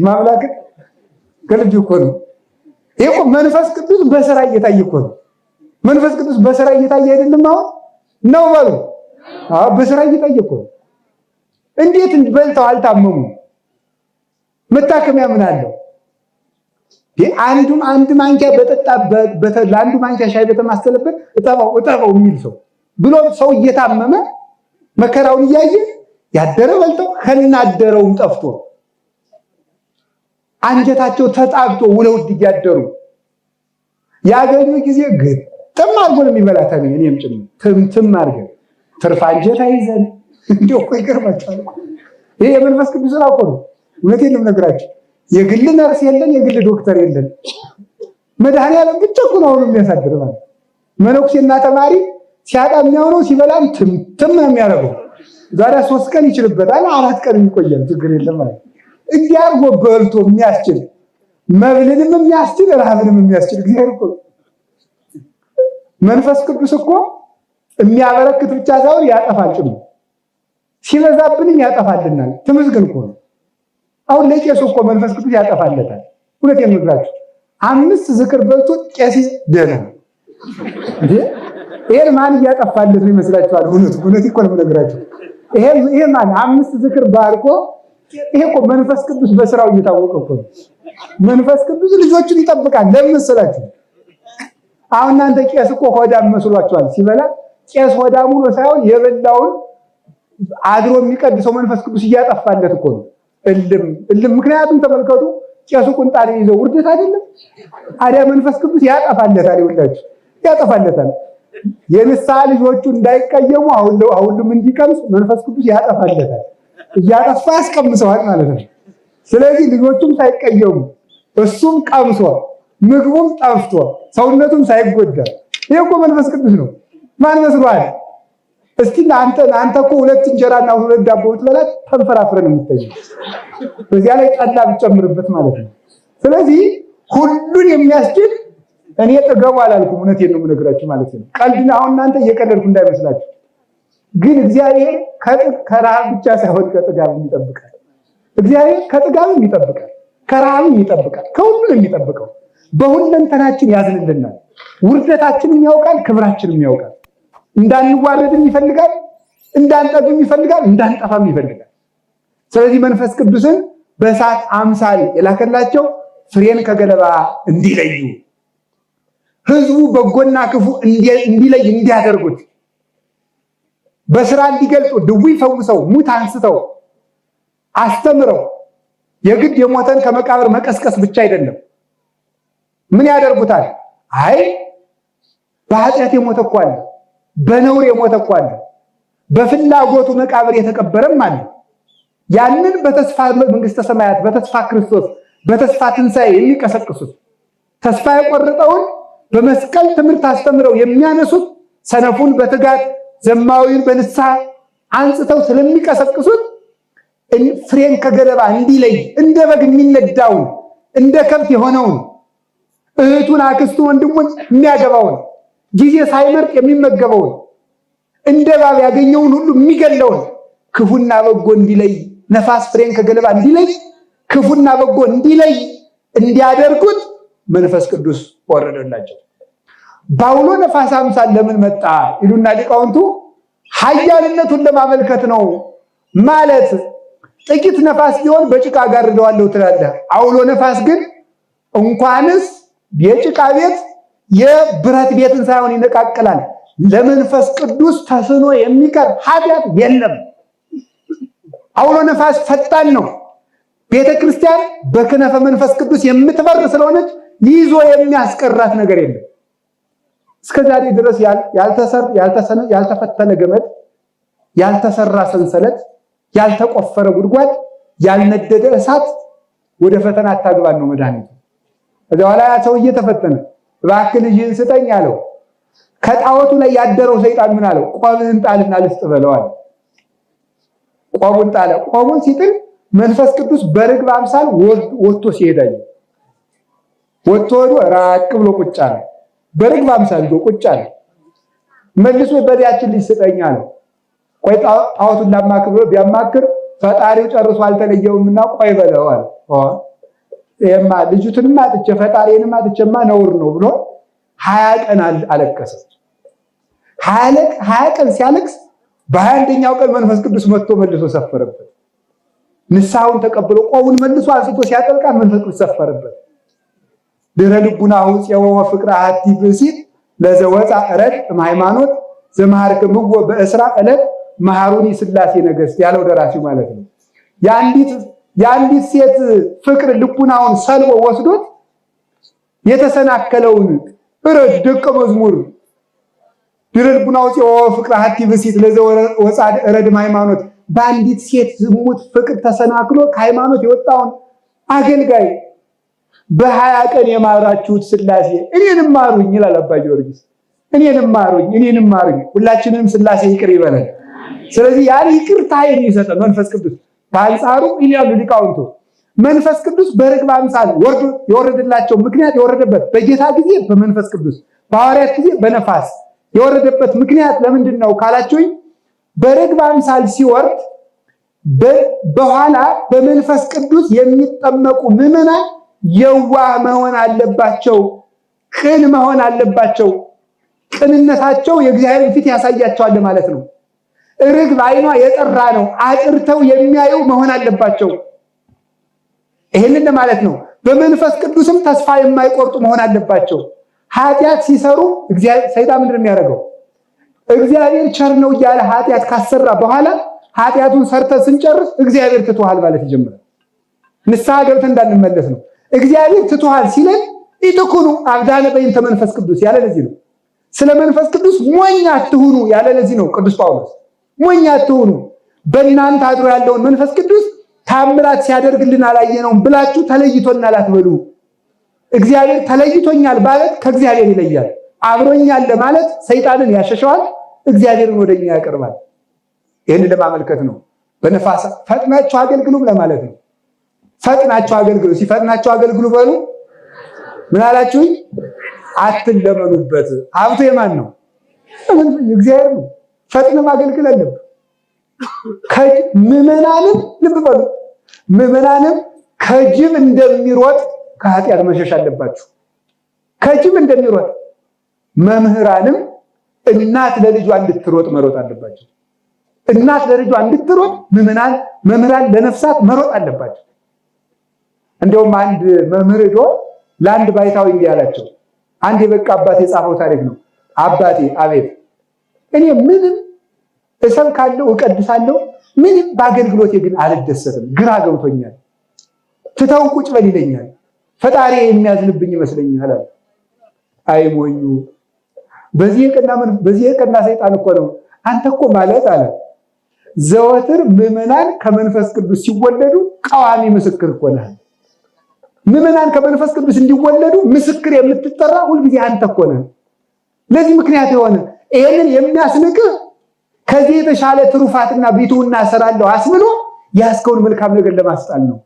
ማምላክ ከልጅ እኮ ነው። ይሄ እኮ መንፈስ ቅዱስ በስራ እየታየ እኮ ነው። መንፈስ ቅዱስ በስራ እየታየ አይደለም አሁን ነው በሉ። አዎ በስራ እየታየ እኮ ነው። እንዴት በልተው አልታመሙ? መታከሚያ ምን አለው? አንድ ማንኪያ በጠጣ ለአንዱ ማንኪያ ሻይ በተማስተለበት እጠባው የሚል ሰው ብሎ ሰው እየታመመ መከራውን እያየ ያደረ በልተው ከናደረውም ጠፍቶ አንጀታቸው ተጣብቶ ውለው እያደሩ ያገኙ ጊዜ ግጥም አድርጎ ነው የሚበላ ተብዬ እኔም ጭምር ትምትም አድርገን ትርፍ አንጀት አይዘን እንደው እኮ ይገርማችኋል። ይሄ የመንፈስ ቅዱስ ስራ እኮ ነው። እውነቴን ነው የምነግራችሁ። የግል ነርስ የለን፣ የግል ዶክተር የለን። መድኃኒዓለም ብቻ እኮ ነው አሁን የሚያሳድር ማለት። መነኩሴና ተማሪ ሲያጣ የሚያውነው ሲበላም ትምትም ነው የሚያደርገው። ዛሬ 3 ቀን ይችልበታል፣ 4 ቀን ይቆያል፣ ችግር የለም ማለት። እንዲህ አድርጎ በልቶ የሚያስችል መብልንም የሚያስችል ረሃብንም የሚያስችል እግዚአብሔር እኮ መንፈስ ቅዱስ እኮ የሚያበረክት ብቻ ሳይሆን ያጠፋል ጭምር። ሲበዛብንም ያጠፋልናል። ተመስገን እኮ ነው። አሁን ለቄሱ እኮ መንፈስ ቅዱስ ያጠፋለታል። እውነቴን ነው የምነግራችሁ። 5 ዝክር በልቶ ቄስ ደህና እንዴ! ይሄን ማን እያጠፋለት ነው ይመስላችኋል? እውነት እኮ ነው የምነግራችሁ። ይሄ ማን 5 ዝክር ባርኮ ይሄ እኮ መንፈስ ቅዱስ በስራው እየታወቀ እኮ ነው። መንፈስ ቅዱስ ልጆቹን ይጠብቃል። ለምን መሰላችሁ? አሁን እናንተ ቄስ እኮ ሆዳም መስሏችኋል። ሲበላ ቄስ ሆዳም ሆኖ ሳይሆን የበላውን አድሮ የሚቀድሰው መንፈስ ቅዱስ እያጠፋለት እኮ ነው። እልም ምክንያቱም ተመልከቱ፣ ቄሱ ቁንጣን ይዘው ውርደት አይደለም አዲያ መንፈስ ቅዱስ ያጠፋለታል። ይኸውላችሁ ያጠፋለታል። የንስሐ ልጆቹ እንዳይቀየሙ አሁንም እንዲቀምስ መንፈስ ቅዱስ ያጠፋለታል። እያጠፋ ያስቀምሰዋል ማለት ነው። ስለዚህ ልጆቹም ሳይቀየሙ እሱም ቀምሶ ምግቡም ጠፍቶ ሰውነቱም ሳይጎዳ ይሄ እኮ መንፈስ ቅዱስ ነው። ማን መስሏል? እስኪ አንተ እኮ 2 እንጀራና 2 ዳቦ ብትበላት ተንፈራፍረን የምትተኝ በዚያ ላይ ጠላ ብትጨምርበት ማለት ነው። ስለዚህ ሁሉን የሚያስችል እኔ ጥገቡ አላልኩም፣ እውነቴን ነው የምነግራችሁ ማለት ነው። ቀልድና አሁን እናንተ እየቀለድኩ እንዳይመስላችሁ። ግን እግዚአብሔር ከረሃብ ብቻ ሳይሆን ከጥጋብም ይጠብቃል። እግዚአብሔር ከጥጋብም ይጠብቃል፣ ከረሃብም ይጠብቃል፣ ከሁሉም የሚጠብቀው በሁለንተናችን ያዝንልናል። ውርደታችንን ያውቃል፣ ክብራችንን ያውቃል። እንዳንዋረድም ይፈልጋል፣ እንዳንጠግብም ይፈልጋል፣ እንዳንጠፋም ይፈልጋል። ስለዚህ መንፈስ ቅዱስን በእሳት አምሳል የላከላቸው ፍሬን ከገለባ እንዲለዩ፣ ህዝቡ በጎና ክፉ እንዲለይ እንዲያደርጉት፣ በስራ እንዲገልጡ፣ ድውይ ፈውሰው፣ ሙት አንስተው አስተምረው። የግድ የሞተን ከመቃብር መቀስቀስ ብቻ አይደለም። ምን ያደርጉታል? አይ በኃጢአት የሞተ እኮ አለ፣ በነውር የሞተ እኮ አለ፣ በፍላጎቱ መቃብር የተቀበረም አለ። ያንን በተስፋ መንግስተ ሰማያት፣ በተስፋ ክርስቶስ፣ በተስፋ ትንሣኤ የሚቀሰቅሱት፣ ተስፋ የቆረጠውን በመስቀል ትምህርት አስተምረው የሚያነሱት፣ ሰነፉን በትጋት ዘማዊን በንስሐ አንጽተው ስለሚቀሰቅሱት ፍሬን ከገለባ እንዲለይ፣ እንደ በግ የሚነዳውን፣ እንደ ከብት የሆነውን፣ እህቱን አክስቱን ወንድሙን የሚያገባውን፣ ጊዜ ሳይመርጥ የሚመገበውን፣ እንደ እባብ ያገኘውን ሁሉ የሚገለውን ክፉና በጎ እንዲለይ፣ ነፋስ ፍሬን ከገለባ እንዲለይ፣ ክፉና በጎ እንዲለይ እንዲያደርጉት መንፈስ ቅዱስ ወረደላቸው። በአውሎ ነፋስ አምሳል ለምን መጣ ይሉና ሊቃውንቱ ኃያልነቱን ለማመልከት ነው። ማለት ጥቂት ነፋስ ቢሆን በጭቃ ጋርደዋለሁ ትላለህ። አውሎ ነፋስ ግን እንኳንስ የጭቃ ቤት የብረት ቤትን ሳይሆን ይነቃቅላል። ለመንፈስ ቅዱስ ተስኖ የሚቀር ኃጢአት የለም። አውሎ ነፋስ ፈጣን ነው። ቤተክርስቲያን በክነፈ መንፈስ ቅዱስ የምትበር ስለሆነች ይዞ የሚያስቀራት ነገር የለም። እስከዛሬ ድረስ ያልተፈተነ ገመድ፣ ያልተሰራ ሰንሰለት፣ ያልተቆፈረ ጉድጓድ፣ ያልነደደ እሳት ወደ ፈተና አታግባን ነው መድኃኒቱ። ከዚያ በኋላ ያ ሰውዬ ተፈተነ። እባክህ ልጅህን ስጠኝ አለው። ከጣዖቱ ላይ ያደረው ሰይጣን ምን አለው? ቆብህን ጣልና ልስጥ በለው አለ። ቆቡን ጣለ። ቆቡን ሲጥል መንፈስ ቅዱስ በርግብ አምሳል ወጥቶ ሲሄዳል። ወጥቶ ራቅ ብሎ ቁጭ አለ። በርግብ አምሳል ቁጭ አለ። መልሶ በዚያችን ልጅ ስጠኝ አለው። ቆይ ጣዖቱን ላማክር ብሎ ቢያማክር ፈጣሪው ጨርሶ አልተለየውምና ቆይ በለው አለ። ይሄማ ልጅቱንማ አጥቼ ፈጣሪንም አጥቼማ ነውር ነው ብሎ 20 ቀን አለቀሰ። 20 ቀን ሲያለቅስ በ21ኛው ቀን መንፈስ ቅዱስ መጥቶ መልሶ ሰፈረበት። ንስሐውን ተቀብሎ ቆቡን መልሶ አንስቶ ሲያጠልቃት መንፈስ ቅዱስ ሰፈረበት። ድረ ልቡናሁ ጽየወ ፍቅረ አሐቲ ብእሲት ለዘወፃ ዕረድ እምሃይማኖት ዘመሃርክምዎ በእስራ ዕለት መሐሩኒ ሥላሴ ነገሥት ያለው ደራሲው ማለት ነው። የአንዲት ሴት ፍቅር ልቡናውን ሰልቦ ወስዶት የተሰናከለውን እረድ ደቀ መዝሙር ድረ ልቡናው ጽዮ ፍቅር ሀቲ ብሲት ለዘወጻድ እረድም ሃይማኖት በአንዲት ሴት ዝሙት ፍቅር ተሰናክሎ ከሃይማኖት የወጣውን አገልጋይ በ20 ቀን የማራችሁት ሥላሴ እኔንም ማሩኝ ይላል አባ ጊዮርጊስ። እኔንም ማሩኝ። ሁላችንም ሥላሴ ይቅር ይበለን። ስለዚህ ያን ይቅርታ የሚሰጠን መንፈስ ቅዱስ በአንጻሩ ይላሉ ሊቃውንቱ መንፈስ ቅዱስ በርግብ አምሳል ወርዶ የወረደላቸው ምክንያት የወረደበት በጌታ ጊዜ በመንፈስ ቅዱስ በሐዋርያት ጊዜ በነፋስ የወረደበት ምክንያት ለምንድን ነው ካላችሁኝ በርግብ አምሳል ሲወርድ በኋላ በመንፈስ ቅዱስ የሚጠመቁ ምዕመናን የዋህ መሆን አለባቸው፣ ቅን መሆን አለባቸው። ቅንነታቸው የእግዚአብሔር ፊት ያሳያቸዋል ማለት ነው። ርግብ ዓይኗ የጠራ ነው፣ አጥርተው የሚያዩ መሆን አለባቸው። ይሄንን ማለት ነው። በመንፈስ ቅዱስም ተስፋ የማይቆርጡ መሆን አለባቸው። ኃጢአት ሲሰሩ ሰይጣን ምንድን ነው የሚያደርገው? እግዚአብሔር ቸር ነው እያለ ኃጢአት ካሰራ በኋላ ኃጢአቱን ሰርተን ስንጨርስ እግዚአብሔር ትቶሃል ማለት ይጀምራል። ንስሐ ገብተን እንዳንመለስ ነው። እግዚአብሔር ትቶሃል ሲለን ኢትኩኑ አብዳነ በእንተ መንፈስ ቅዱስ ያለ ለዚህ ነው። ስለ መንፈስ ቅዱስ ሞኝ አትሁኑ ያለ ለዚህ ነው ቅዱስ ጳውሎስ። ሞኝ አትሁኑ፣ በእናንተ አድሮ ያለውን መንፈስ ቅዱስ ታምራት ሲያደርግልን አላየነውም ብላችሁ ተለይቶናል አትበሉ። እግዚአብሔር ተለይቶኛል ማለት ከእግዚአብሔር ይለያል። አብሮኛል ለማለት ሰይጣንን ያሸሸዋል፣ እግዚአብሔርን ወደኛ ያቀርባል። ይህንን ለማመልከት ነው። በነፋስ ፈጥናችሁ አገልግሉም ለማለት ነው። ፈጥናችሁ አገልግሉ። ሲፈጥናችሁ አገልግሉ በሉ። ምን አላችሁኝ? አትለመኑበት። ሀብቱ የማን ነው? እግዚአብሔር ነው። ፈጥነም አገልግል አለብን። ምዕመናንም ልብ በሉ፣ ምዕመናንም ከጅብ እንደሚሮጥ ከኃጢአት መሸሽ አለባችሁ። ከጅብ እንደሚሮጥ መምህራንም እናት ለልጇ እንድትሮጥ መሮጥ አለባቸው። እናት ለልጇ እንድትሮጥ መምህራን ለነፍሳት መሮጥ አለባቸው። እንደውም አንድ መምህር ሄዶ ለአንድ ባይታዊ እንዲህ አላቸው። አንድ የበቃ አባት የጻፈው ታሪክ ነው። አባቴ አቤት፣ እኔ ምንም እሰብካለሁ እቀድሳለሁ፣ ምንም በአገልግሎቴ ግን አልደሰትም፣ ግራ ገብቶኛል፣ ትተው ቁጭ በል ይለኛል፣ ፈጣሪ የሚያዝንብኝ ይመስለኛል አለ። አይሞኙ፣ በዚህ የቀና ሰይጣን እኮ ነው። አንተ እኮ ማለት አለ ዘወትር ምዕመናን ከመንፈስ ቅዱስ ሲወለዱ ቀዋሚ ምስክር እኮ ነህ። ምዕመናን ከመንፈስ ቅዱስ እንዲወለዱ ምስክር የምትጠራ ሁልጊዜ አንተ እኮ ነህ። ለዚህ ምክንያት የሆነ ይሄንን የሚያስንቅህ ከዚህ የተሻለ ትሩፋትና ቢቱና እሰራለሁ አስብሎ ያስከውን መልካም ነገር ለማስጣል ነው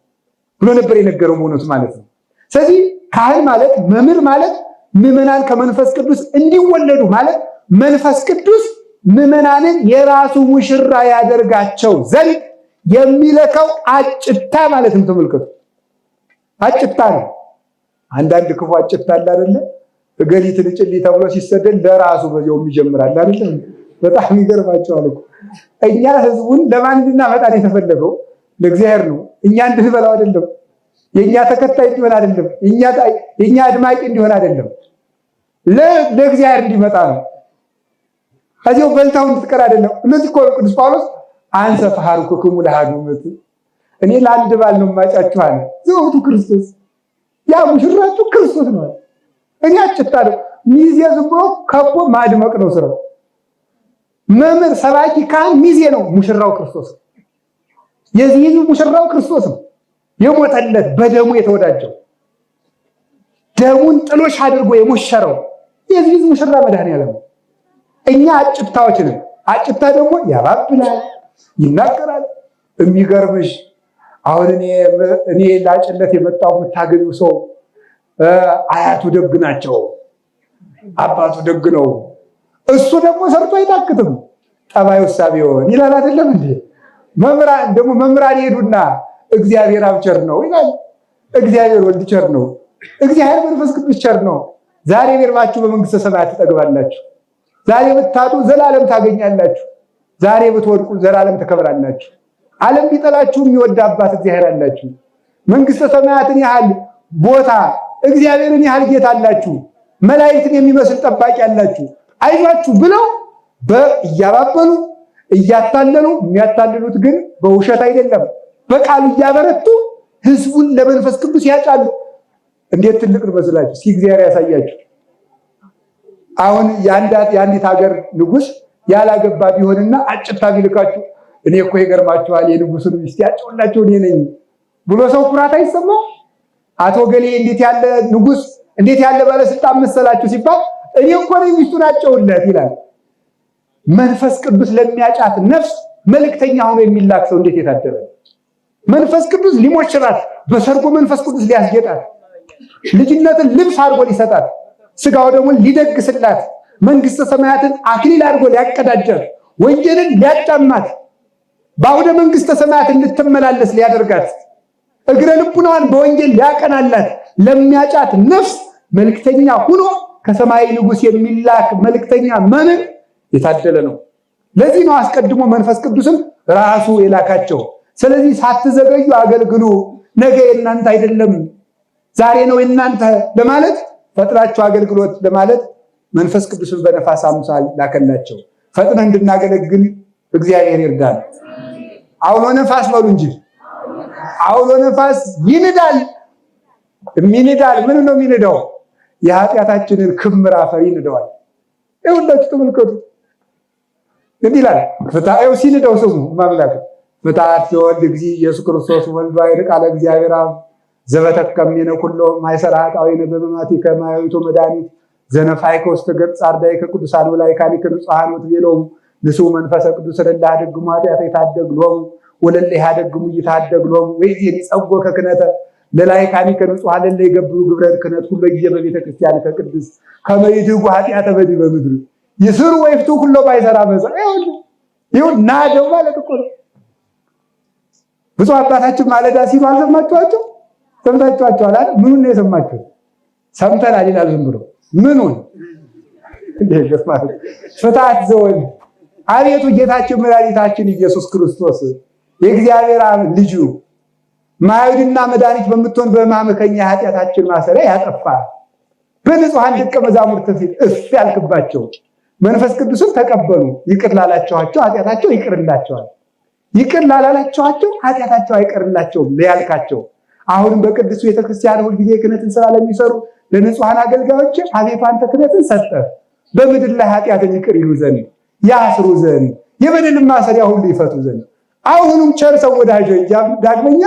ብሎ ነበር የነገረው በእውነቱ ማለት ነው። ስለዚህ ካህን ማለት መምህር ማለት ምዕመናን ከመንፈስ ቅዱስ እንዲወለዱ ማለት መንፈስ ቅዱስ ምዕመናንን የራሱ ሙሽራ ያደርጋቸው ዘንድ የሚለካው አጭታ ማለት ነው። ተመልከቱ፣ አጭታ ነው። አንዳንድ ክፉ አጭታ አለ አይደለ? እገሊትን ጭሊ ተብሎ ሲሰደድ ለራሱ በዚያው ይጀምራል አይደል? በጣም ይገርማቸዋል እኮ። እኛ ህዝቡን ለማን እንድናመጣ የተፈለገው? ለእግዚአብሔር ነው። እኛ እንድንበላው አይደለም። የኛ ተከታይ እንዲሆን አይደለም። የኛ አድማቂ እንዲሆን አይደለም። ለእግዚአብሔር እንዲመጣ ነው። ከዚያው በልታው እንድትቀር አይደለም። እነዚህ እኮ ቅዱስ ጳውሎስ አንሰ ፈሐርኩክሙ ለሃዱመት፣ እኔ ለአንድ ባል ነው የማጫችሁ አለ። ዘውቱ ክርስቶስ፣ ያ ሙሽራችሁ ክርስቶስ ነው። እኔ አጭታ ነው። ሚዜ ዝም ብሎ ከቦ ማድመቅ ነው ስራው። መምህር፣ ሰባኪ፣ ካህን ሚዜ ነው። ሙሽራው ክርስቶስ ነው። የዚህ ሙሽራው ክርስቶስ ነው። የሞተለት በደሙ የተወዳጀው ደሙን ጥሎሽ አድርጎ የሞሸረው የዚህ ሙሽራ መድኃኔዓለም ነው። እኛ አጭታዎች ነን። አጭታ ደግሞ ያባብላል፣ ይናገራል። የሚገርምሽ አሁን እኔ ላጭለት የመጣው የምታገቢው ሰው አያቱ ደግ ናቸው፣ አባቱ ደግ ነው፣ እሱ ደግሞ ሰርቶ አይታክትም፣ ጠባዩ ሳቢውን ይላል አይደለም እንዴ? መምህራን ደግሞ መምህራን ይሄዱና እግዚአብሔር አብ ቸር ነው ይላል፣ እግዚአብሔር ወልድ ቸር ነው፣ እግዚአብሔር መንፈስ ቅዱስ ቸር ነው። ዛሬ ቢርባችሁ በመንግስተ ሰማያት ትጠግባላችሁ፣ ዛሬ ብታጡ ዘላለም ታገኛላችሁ፣ ዛሬ ብትወድቁ ዘላለም ትከብራላችሁ። ዓለም ቢጠላችሁ የሚወድ አባት እግዚአብሔር አላችሁ። መንግስተ ሰማያትን ያህል ቦታ እግዚአብሔርን ያህል ጌታ አላችሁ። መላእክትን የሚመስል ጠባቂ አላችሁ። አይዟችሁ ብለው እያባበሉ እያታለሉ የሚያታልሉት ግን በውሸት አይደለም፣ በቃሉ እያበረቱ ህዝቡን ለመንፈስ ቅዱስ ያጫሉ። እንዴት ትልቅ መስላችሁ? እስኪ እግዚአብሔር ያሳያችሁ። አሁን የአንዲት ሀገር ንጉስ ያላገባ ቢሆንና አጭታ ቢልካችሁ እኔ እኮ ይገርማችኋል የንጉሱን ሚስት ያጨውላቸው እኔ ነኝ ብሎ ሰው ኩራት አይሰማው? አቶ ገሌ እንዴት ያለ ንጉስ እንዴት ያለ ባለስልጣን መሰላችሁ ሲባል እኔ እኮ ነኝ ሚስቱን አጨውለት ይላል። መንፈስ ቅዱስ ለሚያጫት ነፍስ መልእክተኛ ሆኖ የሚላክ ሰው እንዴት የታደለ! መንፈስ ቅዱስ ሊሞሽራት፣ በሰርጎ መንፈስ ቅዱስ ሊያስጌጣት፣ ልጅነትን ልብስ አድርጎ ሊሰጣት፣ ስጋው ደግሞ ሊደግስላት፣ መንግስተ ሰማያትን አክሊል አድርጎ ሊያቀዳጃት፣ ወንጌልን ሊያጫማት፣ በአውደ መንግስተ ሰማያት እንድትመላለስ ሊያደርጋት፣ እግረ ልቡናዋን በወንጌል ሊያቀናላት ለሚያጫት ነፍስ መልእክተኛ ሆኖ ከሰማይ ንጉስ የሚላክ መልእክተኛ መምህር የታደለ ነው። ለዚህ ነው አስቀድሞ መንፈስ ቅዱስም ራሱ የላካቸው። ስለዚህ ሳትዘገዩ አገልግሉ፣ ነገ የእናንተ አይደለም ዛሬ ነው የእናንተ ለማለት ፈጥናችሁ አገልግሎት ለማለት መንፈስ ቅዱስን በነፋስ አምሳል ላከላቸው። ፈጥነን እንድናገለግል እግዚአብሔር ይርዳል። አውሎ ነፋስ በሉ እንጂ አውሎ ነፋስ ይንዳል። የሚንዳል ምን ነው የሚንዳው? የኃጢአታችንን ክምር አፈር ይንደዋል። ይሁላችሁ ተመልከቱ። እንዲህ ይላል ፍታኤው ሲንደው ስሙ ማምላክ ፍታት ሲወልድ እግዚ ኢየሱስ ክርስቶስ ወልድ ባይር ቃለ እግዚአብሔር አብ ዘበተከምኔ ኩሎ ማይሰራት አዊነ በመማቲ ከማይቱ መድኃኒት ዘነፋይከ ውስተ ገጽ አርዳይ ከቅዱሳን ወላይካኒ ከንጹሃን ወትቤሎም ንሱ መንፈስ ቅዱስ ረዳ ደግሙ ኃጢአት ይታደግሎም ወለለ ያደግሙ ይታደግሎም ወይዚ ሊጸጎ ከክነተ ለላይካኒ ከንጹሃን ለለ ይገብሩ ግብረ ክነት ሁሉ በቤተ ክርስቲያን ከቅዱስ ከመይድጉ ኃጢአተ በዲ በምድር ይስሩ ወይፍቱ ሁሉ ባይሰራ በዛ ይሁን ናደው ማለት እኮ ነው። ብዙ አባታችን ማለዳ ሲሉ አልሰማችኋቸው? ሰምታችኋቸዋል አይደል? ምኑን ነው የሰማችሁት? ሰምተናል ይላል ዝም ብሎ ምኑን ፍታት ዘወልድ አቤቱ ጌታችን መድኃኒታችን ኢየሱስ ክርስቶስ የእግዚአብሔር አብ ልጁ ማዕድና መድኃኒት በምትሆን በማመከኛ ኃጢአታችን ማሰሪያ ያጠፋ በንጹሃን ደቀ መዛሙርት ፊት እፍ ያልክባቸው መንፈስ ቅዱስን ተቀበሉ። ይቅር ላላችኋቸው ኃጢአታቸው ይቅርላቸዋል፣ ይቅር ላላላችኋቸው ኃጢአታቸው አይቀርላቸውም ለያልካቸው አሁንም በቅዱስ ቤተክርስቲያን ሁሉ ጊዜ ክህነትን ስራ ለሚሰሩ ለንጹሃን አገልጋዮች አቤቱ አንተ ክህነትን ሰጠህ። በምድር ላይ ኃጢአትን ይቅር ይሉ ዘንድ ያስሩ ዘንድ የበደልን ማሰሪያ ሁሉ ይፈቱ ዘንድ አሁንም ቸር ሰው ወዳጆ ዳግመኛ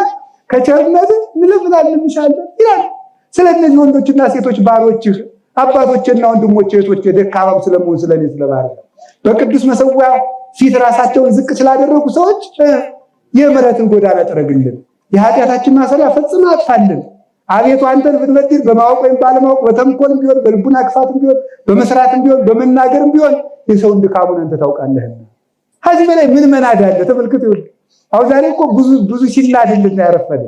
ከቸርነት እንለምናለን ይላል። ስለነዚህ ወንዶችና ሴቶች ባሮችህ አባቶችና ወንድሞች እህቶች ደካማም ስለመሆን ስለኔ ስለባሪያ በቅዱስ መሰዊያ ፊት ራሳቸውን ዝቅ ስላደረጉ ሰዎች የምሕረትን ጎዳና ጥረግልን፣ የኃጢአታችን ማሰሪያ ፈጽመህ አጥፋልን። አቤቱ አንተን ብንበድል በማወቅ ወይም ባለማወቅ በተንኮልም ቢሆን በልቡና ክፋትም ቢሆን በመስራትም ቢሆን በመናገርም ቢሆን የሰውን ድካሙን አንተ ታውቃለህና ከዚህ በላይ ምን መናድ አለ? ተመልክቱ። አሁን ዛሬ እኮ ብዙ ሲናድልና ያረፈደ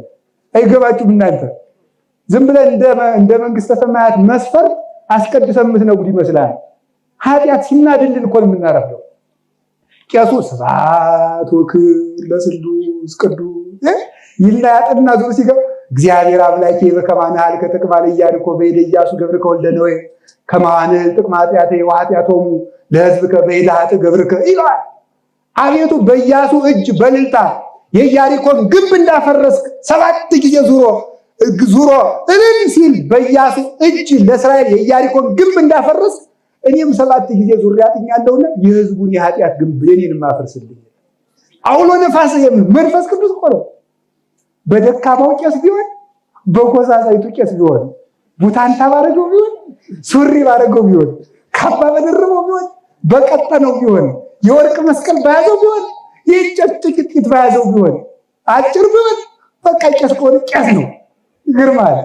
አይገባችሁም እናንተ ዝም ብለን እንደ መንግስተ ሰማያት መስፈር አስቀድሰን የምትነጉድ ይመስላል። ኃጢአት ሲናድልን እኮ የምናረፍደው። ቄሱ ስብሐት ወክብር ለስሉስ ቅዱስ ይልና ያጥና ዙር ሲገባ እግዚአብሔር አምላኬ በከማናል ከተቅባለ ኢያሪኮ በሄደ ኢያሱ ገብርከ ወልደ ነዌ ከማዋንል ጥቅመ ኃጢአቴ ወኃጢአቶሙ ለሕዝብከ በሄደ ኃጥእ ገብርከ ይለዋል። አቤቱ በኢያሱ እጅ በልልታ የኢያሪኮን ግንብ እንዳፈረስክ 7 ጊዜ ዙሮ እልል ሲል በኢያሱ እጅ ለእስራኤል የኢያሪኮን ግንብ እንዳፈረስክ እኔም 7 ጊዜ ዙሬ አጥኛለሁና የሕዝቡን የኃጢአት ግንብ የኔን ማፈርስልኝ። አውሎ ነፋስ መንፈስ ቅዱስ እኮ ነው። በደካማው ቄስ ቢሆን በኮሳሳይቱ ቄስ ቢሆን ቡታንታ ባረገው ቢሆን ሱሪ ባረገው ቢሆን ካባ በደረበው ቢሆን በቀጠነው ቢሆን የወርቅ መስቀል በያዘው ቢሆን የእንጨት ጥቂት በያዘው ቢሆን አጭር ቢሆን በቃ ቄስ ከሆነ ቄስ ነው። ይገርማል።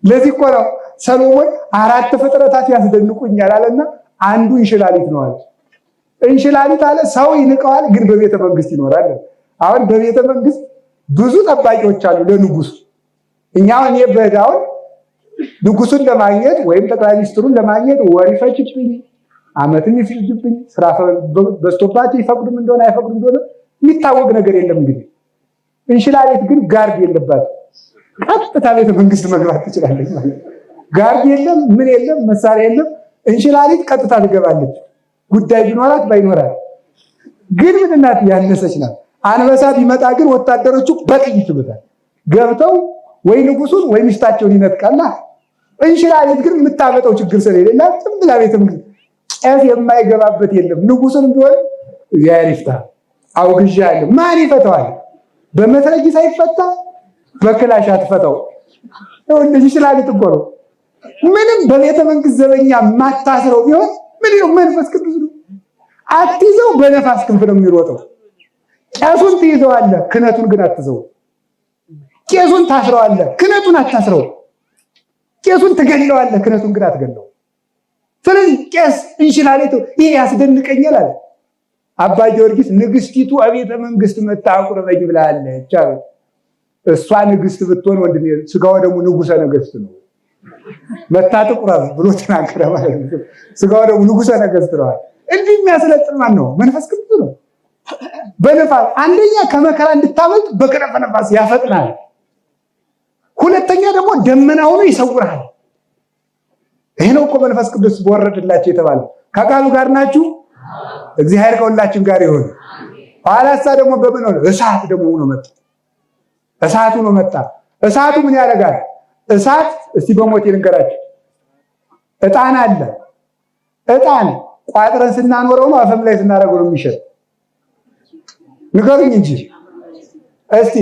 ለዚህ እኮ ነው ሰሎሞን 4 ፍጥረታት ያስደንቁኛል አለና አንዱ እንሽላሊት ነው አለ። እንሽላሊት አለ ሰው ይንቀዋል፣ ግን በቤተ መንግስት ይኖራል። አሁን በቤተ መንግስት ብዙ ጠባቂዎች አሉ ለንጉስ። እኛውን የበዳው ንጉሱን ለማግኘት ወይም ጠቅላይ ሚኒስትሩን ለማግኘት ወር ይፈጅብኝ፣ አመትም ይፈጅብኝ፣ ስራ በስቶባቸው ይፈቅዱም እንደሆነ አይፈቅዱም እንደሆነ የሚታወቅ ነገር የለም። እንግዲህ እንሽላሊት ግን ጋርድ የለባት፣ ቀጥታ ቤተ መንግስት መግባት ትችላለች ማለት። ጋርድ የለም፣ ምን የለም፣ መሳሪያ የለም። እንሽላሊት ቀጥታ ትገባለች፣ ጉዳይ ቢኖራት ባይኖራት። ግን ምን እናት ያነሰች ናት። አንበሳ ቢመጣ ግን ወታደሮቹ በጥይት ይሉታል። ገብተው ወይ ንጉሱን ወይ ሚስታቸውን ይነጥቃላ። እንሽላሊት ግን የምታመጣው ችግር ስለሌላ ዝም ብላ ቤተ መንግስት ቄስ የማይገባበት የለም። ንጉሱን ቢሆን እግዚአብሔር ይፍታ አውግዣለሁ። ማን ይፈታዋል? በመትረጊስ አይፈታ፣ በክላሽ አትፈታው። እንደዚህ እንሽላሊት እኮ ነው። ምንም በቤተ መንግስት ዘበኛ ማታስረው ቢሆን ምን ነው መንፈስ ቅዱስ ነው። አትይዘው፣ በነፋስ ክንፍ ነው የሚሮጠው። ቄሱን ትይዘዋለህ፣ ክህነቱን ግን አትዘው። ቄሱን ታስረዋለህ፣ ክህነቱን አታስረው። ቄሱን ትገለዋለህ፣ ክህነቱን ግን አትገለው። ስለዚህ ቄስ እንሽላሊቱ ይሄ ያስደንቀኛል አለ አባ ጊዮርጊስ። ንግስቲቱ አቤተ መንግስት መጣ አቁርበኝ ብላለች። እሷ ንግስት ብትሆን ወንድሜ ስጋው ደግሞ ንጉሰ ነገስት ነው። መታ ትቁረብ ብሎ ተናገረ ማለት ነው። ስጋው ደግሞ ንጉሰ ነገስት ነው። እንዲህ የሚያስለጥን ማን ነው? መንፈስ ቅዱስ ነው። በነፋስ አንደኛ ከመከራ እንድታመልጥ በክነፈ ነፋስ ያፈጥናል። ሁለተኛ ደግሞ ደመና ሆኖ ይሰውራል። ይሄ ነው እኮ መንፈስ ቅዱስ በወረደላችሁ የተባለው። ከቃሉ ጋር ናችሁ? እግዚአብሔር ከሁላችን ጋር ይሁን። ኋላሳ ደግሞ በምን ሆነ? እሳት ደግሞ ሆኖ መጣ። እሳቱ ነው መጣ። እሳቱ ምን ያደርጋል? እሳት እስቲ በሞት ልንገራችሁ። ዕጣን አለ። ዕጣን ቋጥረን ስናኖረው ነው አፈም ላይ ስናደርገው ነው የሚሸጥ? ንገሩኝ እንጂ እስቲ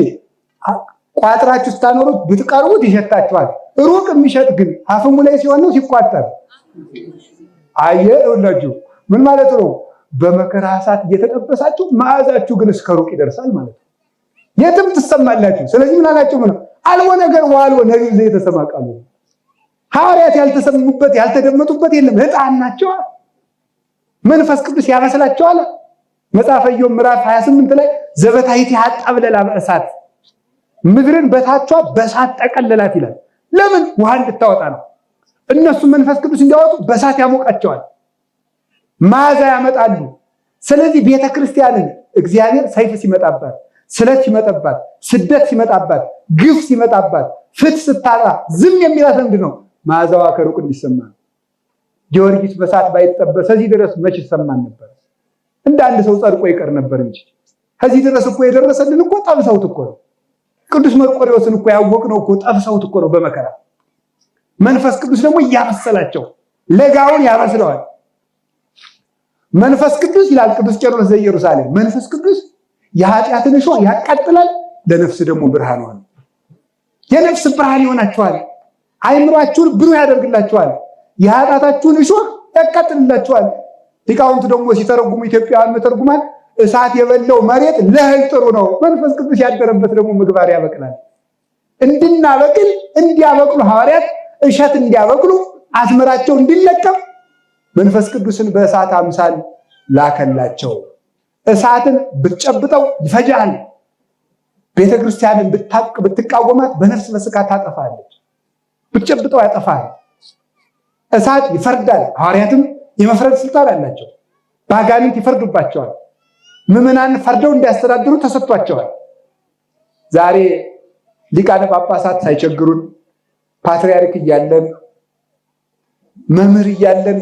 ቋጥራችሁ ስታኖሩት ብትቀርቡት ይሸታችኋል። ሩቅ የሚሸጥ ግን አፈሙ ላይ ሲሆን ነው ሲቋጠር። አየሁላችሁ ምን ማለት ነው? በመከራ እሳት እየተጠበሳችሁ መዓዛችሁ ግን እስከ ሩቅ ይደርሳል ማለት ነው። የትም ትሰማላችሁ። ስለዚህ ምን አላችሁ? ምን አልወ ነገር ዋልወ ነቢይ ዘይተሰማ ቃሉ። ሐዋርያት ያልተሰሙበት ያልተደመጡበት የለም። ዕጣን ናቸው። መንፈስ ቅዱስ ያበስላቸዋል። መጽሐፈ ኢዮብ ምዕራፍ 28 ላይ ዘበታይት ያጣብለላ በእሳት ምድርን በታቿ በእሳት ጠቀለላት ይላል። ለምን? ውሃ እንድታወጣ ነው። እነሱ መንፈስ ቅዱስ እንዲያወጡ በእሳት ያሞቃቸዋል፣ መዓዛ ያመጣሉ። ስለዚህ ቤተክርስቲያንን እግዚአብሔር ሰይፍ ሲመጣባት፣ ስለት ሲመጣባት፣ ስደት ሲመጣባት፣ ግፍ ሲመጣባት፣ ፍትህ ስታጣ ዝም የሚላት ምንድን ነው? መዓዛዋ ከሩቅ እንዲሰማ። ጊዮርጊስ በእሳት ባይጠበስ እዚህ ድረስ መች ይሰማን ነበር? እንደ አንድ ሰው ጸድቆ ይቀር ነበር እንጂ ከዚህ ድረስ እኮ የደረሰልን እኮ ጠብሰውት እኮ ነው። ቅዱስ መርቆሬዎስን እኮ ያወቅነው እኮ ጠብሰውት እኮ ነው በመከራ። መንፈስ ቅዱስ ደግሞ እያበሰላቸው ለጋውን ያበስለዋል። መንፈስ ቅዱስ ይላል ቅዱስ ቄርሎስ ዘኢየሩሳሌም፣ መንፈስ ቅዱስ የኃጢአትን እሾህ ያቃጥላል፣ ለነፍስ ደግሞ ብርሃን ነው። የነፍስ ብርሃን ይሆናችኋል። አይምሯችሁን ብሩህ ያደርግላችኋል። የኃጢአታችሁን እሾህ ያቃጥልላችኋል። ሊቃውንቱ ደግሞ ሲተረጉሙ ኢትዮጵያውያን መተርጉማን እሳት የበለው መሬት ለእህል ጥሩ ነው፣ መንፈስ ቅዱስ ያደረበት ደግሞ ምግባር ያበቅላል። እንድናበቅል እንዲያበቅሉ ሐዋርያት እሸት እንዲያበቅሉ አዝመራቸው እንዲለቀም መንፈስ ቅዱስን በእሳት አምሳል ላከላቸው። እሳትን ብትጨብጠው ይፈጃል። ቤተክርስቲያንን ብትቃወማት በነፍስ በስጋ ታጠፋለች። ብትጨብጠው ያጠፋል። እሳት ይፈርዳል። ሐዋርያትም የመፍረድ ስልጣን አላቸው። በአጋንንት ይፈርዱባቸዋል። ምዕመናን ፈርደው እንዲያስተዳድሩ ተሰጥቷቸዋል። ዛሬ ሊቃነ ጳጳሳት ሳይቸግሩን ፓትርያርክ እያለን መምህር እያለን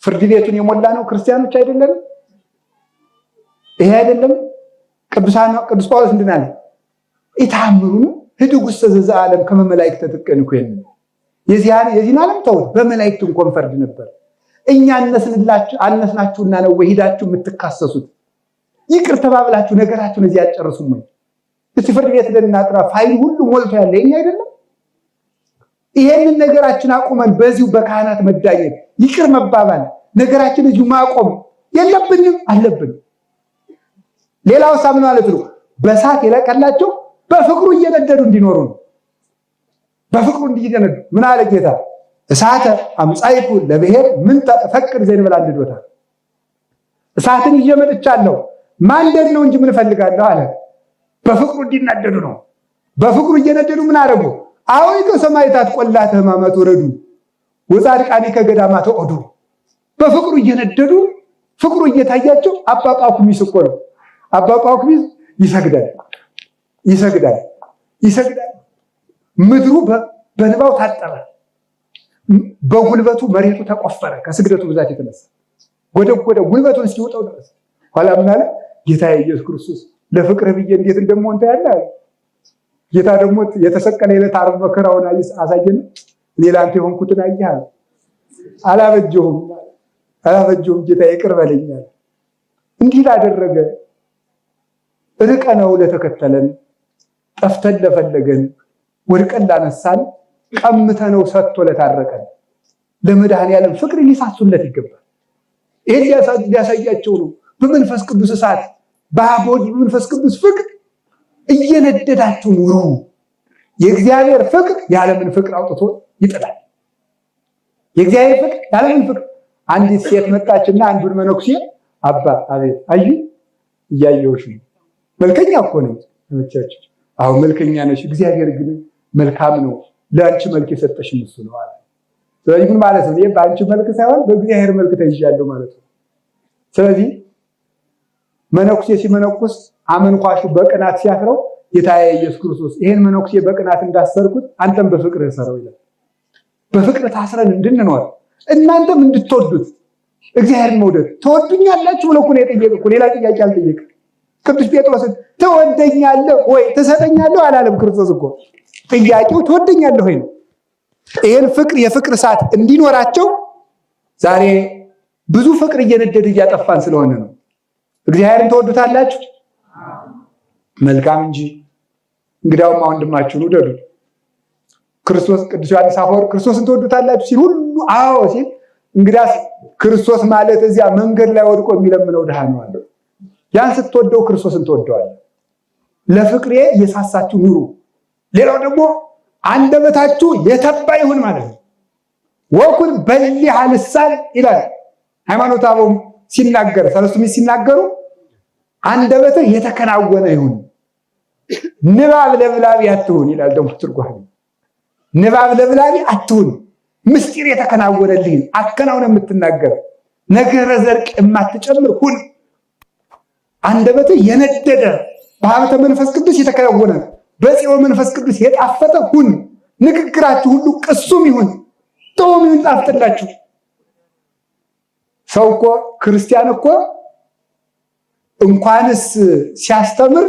ፍርድ ቤቱን የሞላ ነው ክርስቲያኖች አይደለም? ይሄ አይደለም ቅዱስ ጳውሎስ እንድናለ ኢታምሩን ህድጉ ሰዘዘ ዓለም ከመመላእክት ተጥቀን እኮ የዚህን ዓለም ተውት፣ በመላእክት እንኳን ፈርድ ነበር። እኛ አነስናችሁና ነው ወይ ሄዳችሁ የምትካሰሱት? ይቅር ተባብላችሁ ነገራችሁን እዚህ አጨርሱም ወይ? እስቲ ፍርድ ቤት ለናጥራ ፋይል ሁሉ ሞልቶ ያለ እኛ አይደለም? ይሄንን ነገራችን አቁመን በዚሁ በካህናት መዳኘት ይቅር መባባል ነገራችን እዚሁ ማቆም የለብንም አለብን። ሌላው ሳምን ማለት ነው በእሳት የለቀላቸው በፍቅሩ እየነደዱ እንዲኖሩ ነው። በፍቅሩ እንዲነዱ ምን አለ ጌታ? እሳተ አምጻይኩ ለብሔር ምን ተፈቅድ ዘንበል አንድዶታል። እሳትን ይዤ መጥቻለሁ ማንደድ ነው እንጂ ምን ፈልጋለሁ አለ። በፍቅሩ እንዲናደዱ ነው። በፍቅሩ እየነደዱ ምን አረጉ? አውይቶ ሰማይታት ቆላተ ሕማማት ወረዱ ወጻድቃኒ ከገዳማት ወዱ። በፍቅሩ እየነደዱ ፍቅሩ እየታያቸው አባ ጳኩሚስ እኮ ነው። አባ ጳኩሚስ ይሰግዳል። ምድሩ በንባው ታጠበ። በጉልበቱ መሬቱ ተቆፈረ። ከስግደቱ ብዛት የተነሳ ጎደ ጉልበቱን እስኪወጣው ድረስ ኋላ ምን አለ? ጌታ ኢየሱስ ክርስቶስ ለፍቅር ብዬ እንዴት እንደምሆን ታያለህ። ጌታ ደግሞ የተሰቀለ ዕለት ዓርብ መከራውን አሳየን። እኔ ለአንተ የሆንኩትን አየህ። አላበጀሁም ጌታ ይቅር በለኝ። እንዲህ ላደረገ ርቀነው ለተከተለን ጠፍተን ለፈለገን ወድቀን ላነሳን ቀምተነው ሰጥቶ ለታረቀን ለመድኃኔዓለም ፍቅር ሊሳሱለት ይገባል። ይሄን ሊያሳያቸው ነው። በመንፈስ ቅዱስ እሳት በአቦድ በመንፈስ ቅዱስ ፍቅር እየነደዳችሁ ኑሩ። የእግዚአብሔር ፍቅር ያለምን ፍቅር አውጥቶ ይጥላል። የእግዚአብሔር ፍቅር ያለምን ፍቅር። አንዲት ሴት መጣችና አንዱን መነኩሴ አባ አቤት አዩ እያየሁሽ ነው። መልከኛ እኮ ነች። አዎ መልከኛ ነሽ፣ እግዚአብሔር ግን መልካም ነው፣ ለአንቺ መልክ የሰጠሽ እሱ ነው አለ። ስለዚህ ምን ማለት ነው? በአንቺ መልክ ሳይሆን በእግዚአብሔር መልክ ተይዣለሁ ማለት ነው። ስለዚህ መነኩሴ ሲመነኩስ አመንኳሹ በቅናት ሲያስረው ጌታዬ ኢየሱስ ክርስቶስ ይሄን መነኩሴ በቅናት እንዳሰርኩት አንተም በፍቅር ሰራው ይላል። በፍቅር ታስረን እንድንኖር እናንተም እንድትወዱት እግዚአብሔርን መውደድ ትወዱኛላችሁ ብሎ እኮ ነው የጠየቀው። ሌላ ጥያቄ አልጠየቀም። ቅዱስ ጴጥሮስን ትወደኛለህ ወይ ትሰጠኛለህ አላለም ክርስቶስ እኮ። ጥያቄው ትወደኛለህ ወይ ነው። ይሄን ፍቅር የፍቅር እሳት እንዲኖራቸው ዛሬ ብዙ ፍቅር እየነደደ እያጠፋን ስለሆነ ነው። እግዚአብሔርን ትወዱታላችሁ? መልካም እንጂ እንግዳውማ ወንድማችሁን ውደዱ። ክርስቶስ ቅዱስ ዮሐንስ አፈወርቅ ክርስቶስን ትወዱታላችሁ ሲል ሁሉ አዎ ሲል እንግዳስ ክርስቶስ ማለት እዚያ መንገድ ላይ ወድቆ የሚለምነው ድሃ ነው አለ። ያን ስትወደው ክርስቶስን ትወደዋለህ። ለፍቅሬ እየሳሳችሁ ኑሩ። ሌላው ደግሞ አንደበታችሁ የተባ ይሁን ማለት ነው። ወኩን በሊህ ልሳን ይላል ሃይማኖተ አበው ሲናገር ሰለስቱ ምዕት ሲናገሩ አንደበትህ የተከናወነ ይሁን፣ ንባብ ለብላቢ አትሁን ይላል። ደግሞ ትርጓሜ ንባብ ለብላቢ አትሁን፣ ምስጢር የተከናወነልህ አከናውነ የምትናገር ነገረ ዘርቅ የማትጨምር ሁን። አንደበትህ የነደደ በሀብተ መንፈስ ቅዱስ የተከናወነ በጽዮን መንፈስ ቅዱስ የጣፈጠ ሁን። ንግግራችሁ ሁሉ ቅሱም ይሁን፣ ጥዑም ይሁን፣ ጣፍጥላችሁ። ሰው እኮ ክርስቲያን እኮ እንኳንስ ሲያስተምር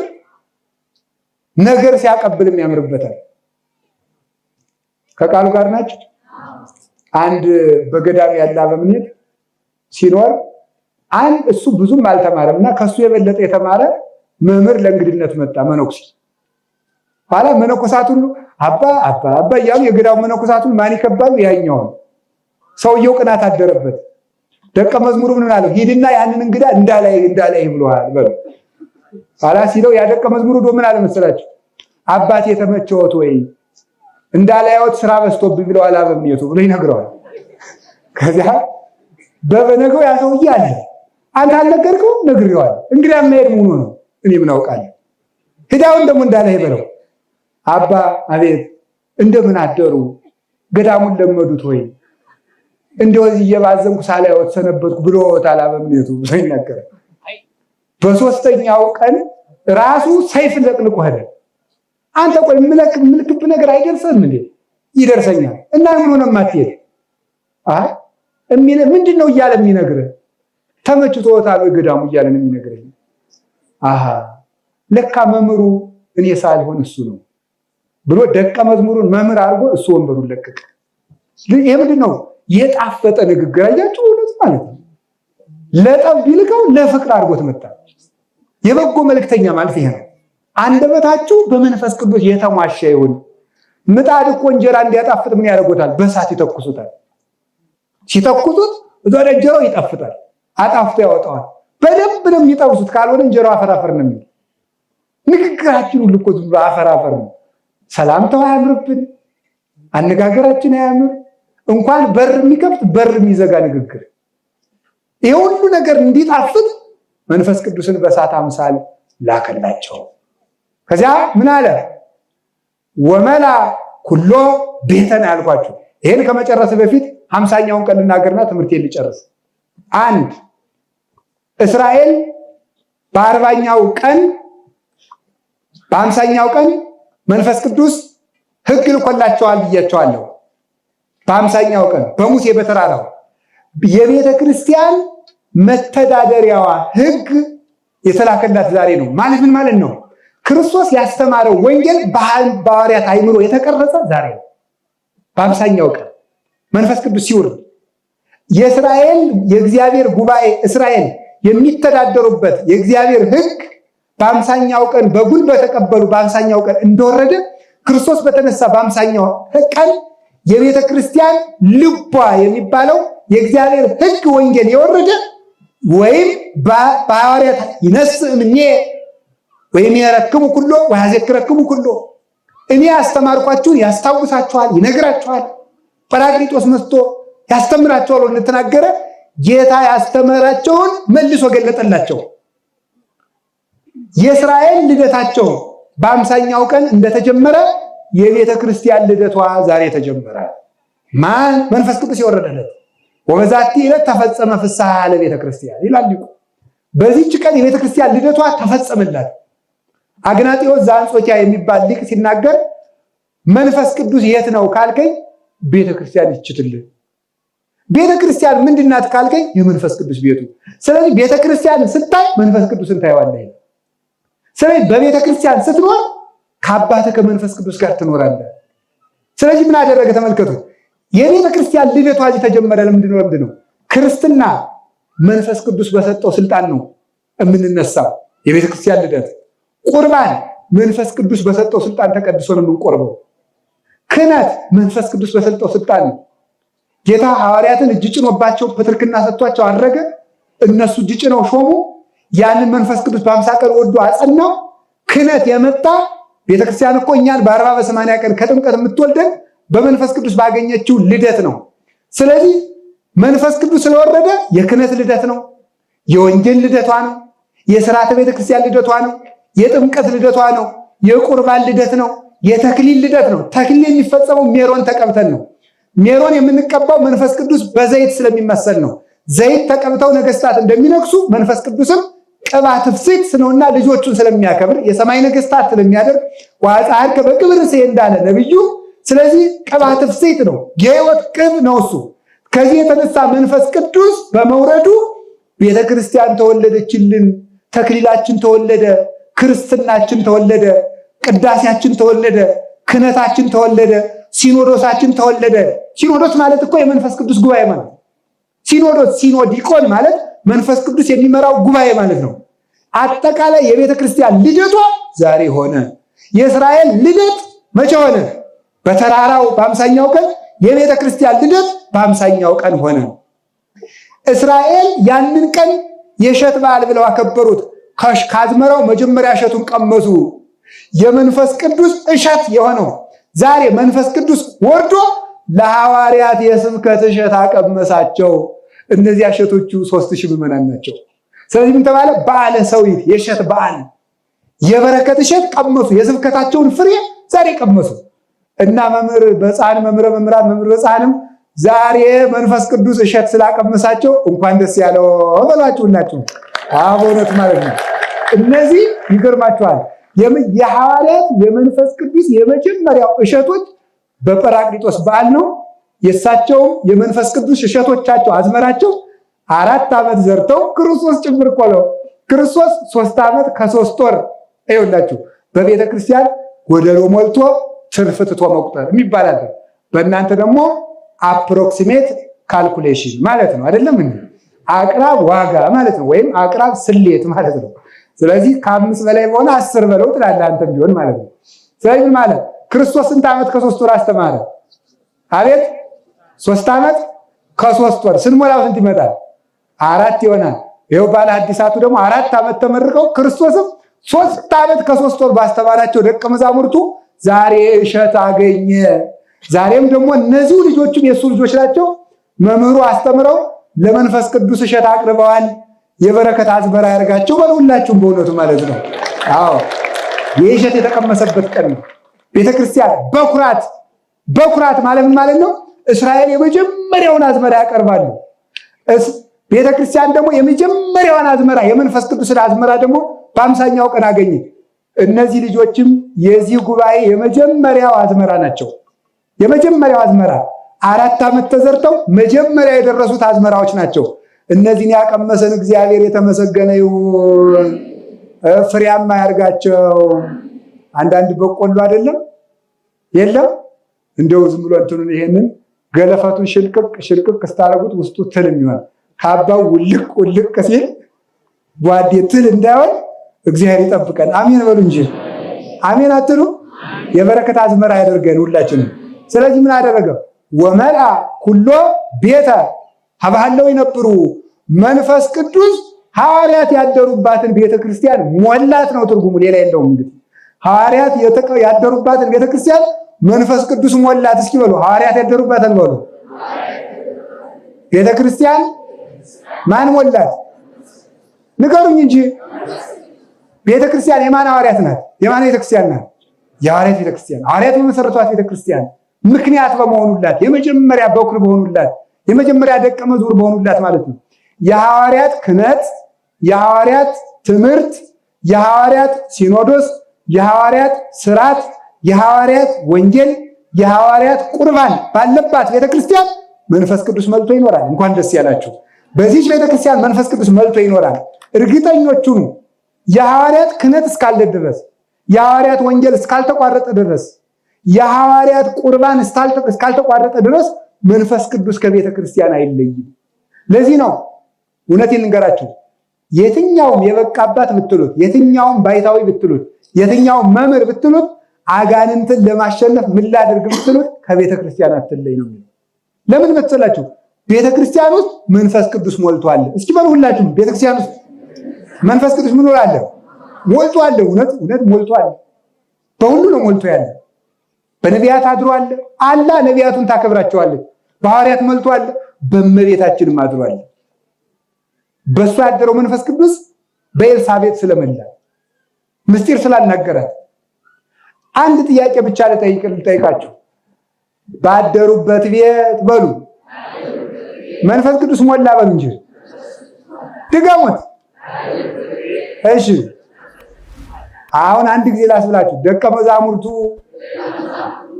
ነገር ሲያቀብልም ያምርበታል። ከቃሉ ጋር ናቸው። አንድ በገዳም ያለ አበምኔት ሲኖር አንድ እሱ ብዙም አልተማረምና ከሱ የበለጠ የተማረ መምህር ለእንግድነት መጣ። መነኩሴ ኋላ መነኮሳት ሁሉ አባ አባ አባ እያሉ የገዳሙ መነኮሳት ሁሉ ማን ይከባሉ? ያኛው ሰውየው ቅናት አደረበት። ደቀ መዝሙሩ ምን አለው? ሂድና ያንን እንግዳ እንዳላይ ብለዋል በሉ። ኋላ ሲለው ያ ደቀ መዝሙሩ ዶ ምን አለ መሰላችሁ? አባቴ የተመቸዎት ወይ እንዳላይዎት ስራ በዝቶብኝ ብለዋል አበምኔቱ ብሎ ይነግረዋል። ከዚያ በበነገው ያ ሰውዬ አለ አንተ አልነገርከው? ነግሬዋለሁ። እንግዲህ መሄድ ሙሉ ነው እኔ ምን አውቃለሁ። ሂዳውን ደግሞ እንዳላይ በለው። አባ አቤት እንደምን አደሩ? ገዳሙን ለመዱት ወይ? እንደዚህ እየባዘንኩ ሳላይዎት ሰነበትኩ ብሎታል አበምኔቱ ብሎ ይናገራል። በሶስተኛው ቀን ራሱ ሰይፍ ለቅልቆ ሄደ። አንተ ቆይ ምልክብ ነገር አይደርስም እንዴ? ይደርሰኛል። እና ምን ሆነ ማትሄድ? ምንድነው እያለ የሚነግርህ? ተመችቶታል ገዳሙ እያለ ነው የሚነግርህ። ለካ መምህሩ እኔ ሳልሆን እሱ ነው ብሎ ደቀ መዝሙሩን መምህር አድርጎ እሱ ወንበሩን ለቀቀ። ይሄ ምንድነው? የጣፈጠ ንግግር አያችሁ እውነት ማለት ነው። ለጠብ ቢልከው ለፍቅር አድርጎት መጣ። የበጎ መልእክተኛ ማለት ይሄ ነው። አንደበታችሁ በመንፈስ ቅዱስ የተሟሸ ይሁን። ምጣድ እኮ እንጀራ እንዲያጣፍጥ ምን ያደርጉታል? በእሳት ይተኩሱታል። ሲተኩሱት ወደ እንጀራው ይጣፍጣል፣ አጣፍጦ ያወጣዋል። በደንብ ነው የሚጠብሱት፣ ካልሆነ እንጀራው አፈራፈር ነው የሚል። ንግግራችን ሁሉ እኮ ዝም ብሎ አፈራፈር ነው። ሰላምታው አያምርብን፣ አነጋገራችን አያምር። እንኳን በር የሚከፍት በር የሚዘጋ ንግግር። ይሄ ሁሉ ነገር እንዲጣፍጥ መንፈስ ቅዱስን በእሳት አምሳል ላከላቸው። ከዚያ ምን አለ? ወመላ ኩሎ ቤተን ያልኳችሁ። ይሄን ከመጨረስ በፊት 50ኛውን ቀን ልናገርና ትምህርቴን ልጨርስ። አንድ እስራኤል በ40ኛው ቀን በ50ኛው ቀን መንፈስ ቅዱስ ሕግ ልኮላቸዋል ብያቸዋለሁ። በ50ኛው ቀን በሙሴ በተራራው የቤተ ክርስቲያን መተዳደሪያዋ ሕግ የተላከላት ዛሬ ነው ማለት ምን ማለት ነው? ክርስቶስ ያስተማረው ወንጌል በሐዋርያት አእምሮ የተቀረጸ ዛሬ ነው። በአምሳኛው ቀን መንፈስ ቅዱስ ሲወርድ የእስራኤል የእግዚአብሔር ጉባኤ እስራኤል የሚተዳደሩበት የእግዚአብሔር ሕግ በአምሳኛው ቀን በጉል በተቀበሉ በአምሳኛው ቀን እንደወረደ ክርስቶስ በተነሳ በአምሳኛው ቀን የቤተ ክርስቲያን ልቧ የሚባለው የእግዚአብሔር ሕግ ወንጌል የወረደ ወይም በሐዋርያት ይነስእ እምኔ ወይም ያረክሙ ኩሎ ወያዘክረክሙ ኩሎ እኔ ያስተማርኳችሁን ያስታውሳችኋል፣ ይነግራችኋል። ጰራቅሊጦስ መስቶ ያስተምራቸዋል እንደተናገረ ጌታ ያስተማራቸውን መልሶ ገለጠላቸው። የእስራኤል ልደታቸው በአምሳኛው ቀን እንደተጀመረ የቤተ ክርስቲያን ልደቷ ዛሬ ተጀመረ። ማን? መንፈስ ቅዱስ የወረደለት። ወበዛቲ ዕለት ተፈጸመ ፍስሐ ለቤተ ክርስቲያን ይላል ሊቁ። በዚህች ቀን የቤተ ክርስቲያን ልደቷ ተፈጸመላት። አግናጢዎስ ዘአንጾኪያ የሚባል ሊቅ ሲናገር መንፈስ ቅዱስ የት ነው ካልከኝ ቤተ ክርስቲያን ይችትልህ። ቤተ ክርስቲያን ምንድናት ካልከኝ የመንፈስ ቅዱስ ቤቱ። ስለዚህ ቤተ ክርስቲያን ስታይ መንፈስ ቅዱስን ታየዋለህ። ስለዚህ በቤተ ክርስቲያን ስትኖር ከአባትህ ከመንፈስ ቅዱስ ጋር ትኖራለህ። ስለዚህ ምን አደረገ ተመልከቱ። የቤተ ክርስቲያን ልደቷ እዚህ ተጀመረ። ለምንድን ነው? ክርስትና መንፈስ ቅዱስ በሰጠው ስልጣን ነው የምንነሳው። የቤተ ክርስቲያን ልደት ቁርባን መንፈስ ቅዱስ በሰጠው ስልጣን ተቀድሶ ነው የምንቆርበው። ክህነት መንፈስ ቅዱስ በሰጠው ስልጣን ነው። ጌታ ሐዋርያትን እጅ ጭኖባቸው ፕትርክና ሰጥቷቸው አረገ። እነሱ እጅ ጭነው ሾሙ። ያንን መንፈስ ቅዱስ በ50 ቀን ወዶ አጸናው። ክህነት የመጣ ቤተክርስቲያን እኮ እኛን በ40 በ80 ቀን ከጥምቀት የምትወልደን በመንፈስ ቅዱስ ባገኘችው ልደት ነው። ስለዚህ መንፈስ ቅዱስ ስለወረደ የክህነት ልደት ነው፣ የወንጌል ልደቷ ነው፣ የሥርዓተ ቤተክርስቲያን ልደቷ ነው፣ የጥምቀት ልደቷ ነው፣ የቁርባን ልደት ነው፣ የተክሊል ልደት ነው። ተክሊል የሚፈጸመው ሜሮን ተቀብተን ነው። ሜሮን የምንቀባው መንፈስ ቅዱስ በዘይት ስለሚመሰል ነው። ዘይት ተቀብተው ነገስታት እንደሚነግሱ መንፈስ ቅዱስም ቅባት ፍስክ ነውና ልጆቹን ስለሚያከብር የሰማይ ነገስታት ስለሚያደርግ ወአጽሐርከ በክብር ርዕሴ እንዳለ ነብዩ። ስለዚህ ቅባት ፍስክ ነው፣ የሕይወት ቅብ ነው እሱ። ከዚህ የተነሳ መንፈስ ቅዱስ በመውረዱ ቤተክርስቲያን ተወለደችልን፣ ተክሊላችን ተወለደ፣ ክርስትናችን ተወለደ፣ ቅዳሴያችን ተወለደ፣ ክህነታችን ተወለደ፣ ሲኖዶሳችን ተወለደ። ሲኖዶስ ማለት እኮ የመንፈስ ቅዱስ ጉባኤ ማለት ነው። ሲኖዶስ ሲኖዲቆን ማለት መንፈስ ቅዱስ የሚመራው ጉባኤ ማለት ነው። አጠቃላይ የቤተ ክርስቲያን ልደቷ ዛሬ ሆነ። የእስራኤል ልደት መቼ ሆነ? በተራራው በአምሳኛው ቀን። የቤተ ክርስቲያን ልደት በአምሳኛው ቀን ሆነ። እስራኤል ያንን ቀን የእሸት በዓል ብለው አከበሩት። ከአዝመራው መጀመሪያ እሸቱን ቀመሱ። የመንፈስ ቅዱስ እሸት የሆነው ዛሬ መንፈስ ቅዱስ ወርዶ ለሐዋርያት የስብከት እሸት አቀመሳቸው። እነዚህ እሸቶቹ 3000 ምዕመናን ናቸው። ስለዚህ ምን ተባለ? በዓለ ሰዊት፣ የእሸት በዓል። የበረከት እሸት ቀመሱ። የስብከታቸውን ፍሬ ዛሬ ቀመሱ እና መምህር በጻን መምህር በጻንም ዛሬ መንፈስ ቅዱስ እሸት ስላቀመሳቸው እንኳን ደስ ያለው በሏችሁላችሁ። በእውነት ማለት ነው። እነዚህ ይገርማችኋል። የሐዋርያት የመንፈስ ቅዱስ የመጀመሪያው እሸቶች በጰራቅሊጦስ በዓል ነው። የእሳቸው የመንፈስ ቅዱስ እሸቶቻቸው አዝመራቸው 4 ዓመት ዘርተው ክርስቶስ ጭምር እኮ ነው። ክርስቶስ 3 ዓመት ከ3 ወር ይኸውላችሁ። በቤተ ክርስቲያን ጎደሎ ሞልቶ ትርፍ ትቶ መቁጠር የሚባል አለ። በእናንተ ደግሞ አፕሮክሲሜት ካልኩሌሽን ማለት ነው አይደለም እንዴ? አቅራብ ዋጋ ማለት ነው፣ ወይም አቅራብ ስሌት ማለት ነው። ስለዚህ ከ5 በላይ በሆነ 10 በለው ትላለህ አንተም ቢሆን ማለት ነው። ስለዚህ ማለት ክርስቶስ ስንት ዓመት ከ3 ወር አስተማረ? አቤት 3 ዓመት ከ3 ወር። ስንሞላው ስንት ይመጣል? 4 ይሆናል። ይኸው ባለ ሐዲሳቱ ደግሞ 4 ዓመት ተመርቀው ክርስቶስም 3 ዓመት ከ3 ወር ባስተማራቸው ደቀ መዛሙርቱ ዛሬ እሸት አገኘ። ዛሬም ደግሞ እነዚሁ ልጆችም የእሱ ልጆች ናቸው። መምህሩ አስተምረው ለመንፈስ ቅዱስ እሸት አቅርበዋል። የበረከት አዝመራ ያደርጋቸው በሁላችሁም በእውነቱ ማለት ነው። አዎ የእሸት የተቀመሰበት ቀን ነው። ቤተክርስቲያን በኩራት ማለት ምን ማለት ነው? እስራኤል የመጀመሪያውን አዝመራ ያቀርባሉ። ቤተክርስቲያን ደግሞ የመጀመሪያውን አዝመራ የመንፈስ ቅዱስን አዝመራ ደግሞ በአምሳኛው ቀን አገኘ። እነዚህ ልጆችም የዚህ ጉባኤ የመጀመሪያው አዝመራ ናቸው። የመጀመሪያው አዝመራ 4 ዓመት ተዘርተው መጀመሪያ የደረሱት አዝመራዎች ናቸው። እነዚህን ያቀመሰን እግዚአብሔር የተመሰገነ ይሁን። ፍሬያማ ያርጋቸው። አንዳንድ በቆሎ አይደለም የለም እንደው ዝም ብሎ እንትኑን ይሄንን ገለፈቱን ሽልቅቅ ስታረጉት ውስጡ ትል የሚሆን ካባው ውልቅ ሲል ጓዴ ትል እንዳይሆን እግዚአብሔር ይጠብቀን። አሜን በሉ እንጂ አሜን አትሉ? የበረከት አዝመራ ያደርገን ሁላችንም። ስለዚህ ምን አደረገ? ወመልአ ኩሎ ቤተ ሀብሃለው ይነብሩ መንፈስ ቅዱስ ሐዋርያት ያደሩባትን ቤተክርስቲያን ሞላት ነው ትርጉሙ፣ ሌላ የለውም። እንግዲህ ሐዋርያት ያደሩባትን ቤተክርስቲያን መንፈስ ቅዱስ ሞላት። እስኪ በሉ ሐዋርያት ያደሩባትን በሉ። ቤተክርስቲያን ማን ሞላት? ንገሩኝ እንጂ። ቤተክርስቲያን የማን ሐዋርያት ናት? የማን ቤተክርስቲያን ናት? የሐዋርያት ቤተክርስቲያን። ሐዋርያት በመሰረቷት ቤተክርስቲያን ምክንያት በመሆኑላት፣ የመጀመሪያ በኩር በሆኑላት፣ የመጀመሪያ ደቀ መዝሙር በሆኑላት ማለት ነው። የሐዋርያት ክህነት፣ የሐዋርያት ትምህርት፣ የሐዋርያት ሲኖዶስ፣ የሐዋርያት ስርዓት፣ የሐዋርያት ወንጌል፣ የሐዋርያት ቁርባን ባለባት ቤተክርስቲያን መንፈስ ቅዱስ መልቶ ይኖራል። እንኳን ደስ ያላችሁ። በዚህ ቤተክርስቲያን መንፈስ ቅዱስ መልቶ ይኖራል። እርግጠኞቹ ነው። የሐዋርያት ክህነት እስካለ ድረስ፣ የሐዋርያት ወንጌል እስካልተቋረጠ ድረስ፣ የሐዋርያት ቁርባን እስካልተቋረጠ ድረስ መንፈስ ቅዱስ ከቤተ ክርስቲያን አይለይም። ለዚህ ነው እውነቴን ልንገራችሁ፣ የትኛውም የበቃ አባት ብትሉት፣ የትኛውም ባይታዊ ብትሉት፣ የትኛውም መምህር ብትሉት አጋንንትን ለማሸነፍ ምን ላድርግ ብትሉት ከቤተ ክርስቲያን አትለይ ነው የሚለው። ለምን መሰላችሁ? ቤተ ክርስቲያን ውስጥ መንፈስ ቅዱስ ሞልቷል። እስኪ በሉ ሁላችሁም፣ ቤተ ክርስቲያን ውስጥ መንፈስ ቅዱስ ምን አለ? ሞልቷል። እውነት ሞልቷል። በሁሉ ነው ሞልቶ ያለ። በነቢያት አድሯል አላ ነቢያቱን ታከብራቸዋለች። በሐዋርያት ሞልቷል። በእመቤታችንም አድሯል። በእሱ ያደረው መንፈስ ቅዱስ በኤልሳቤጥ ስለመላ ምስጢር ስላልናገራት አንድ ጥያቄ ብቻ ልጠይቃችሁ። ባደሩበት ቤት በሉ መንፈስ ቅዱስ ሞላ በሉ እንጂ ድገሙት። እሺ አሁን አንድ ጊዜ ላስብላችሁ። ደቀ መዛሙርቱ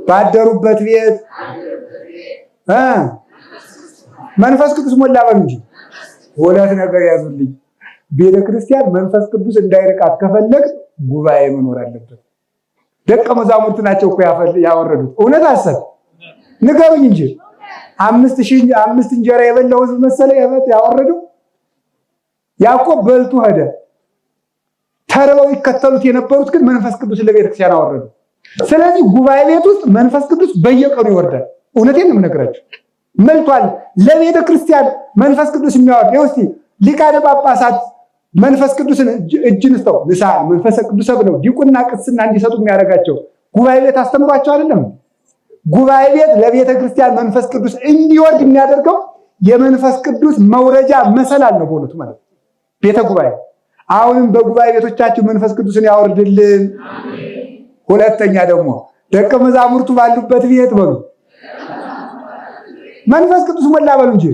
ባደሩበት ቤት መንፈስ ቅዱስ ሞላ በሉ እንጂ። ሁለት ነገር ያዙልኝ። ቤተ ክርስቲያን መንፈስ ቅዱስ እንዳይርቃት ከፈለግ ጉባኤ መኖር አለበት። ደቀ መዛሙርት ናቸው እኮ ያወረዱት። እውነት አሰብ ንገሩኝ እንጂ 5 እንጀራ የበላው ሕዝብ መሰለ ያወረደው። ያዕቆብ በልቶ ሄደ። ተርበው ይከተሉት የነበሩት ግን መንፈስ ቅዱስ ለቤተ ክርስቲያን አወረዱ። ስለዚህ ጉባኤ ቤት ውስጥ መንፈስ ቅዱስ በየቀኑ ይወርዳል። እውነቴን ነው የምነግራችሁ፣ መልቷል። ለቤተ ክርስቲያን መንፈስ ቅዱስ የሚያወርድ እስቲ ሊቃነ ጳጳሳት መንፈስ ቅዱስን እጅ ንስተው ንሳ መንፈስ ቅዱስ ብለው ዲቁና ቅስና እንዲሰጡ የሚያደርጋቸው ጉባኤ ቤት አስተምሯቸው አይደለም። ጉባኤ ቤት ለቤተ ክርስቲያን መንፈስ ቅዱስ እንዲወርድ የሚያደርገው የመንፈስ ቅዱስ መውረጃ መሰላል ነው በእውነቱ ማለት ነው ቤተ ጉባኤ። አሁንም በጉባኤ ቤቶቻችን መንፈስ ቅዱስን ያወርድልን። ሁለተኛ ደግሞ ደቀ መዛሙርቱ ባሉበት ቤት በሉ መንፈስ ቅዱስ ሞላ በሉ እንጂ።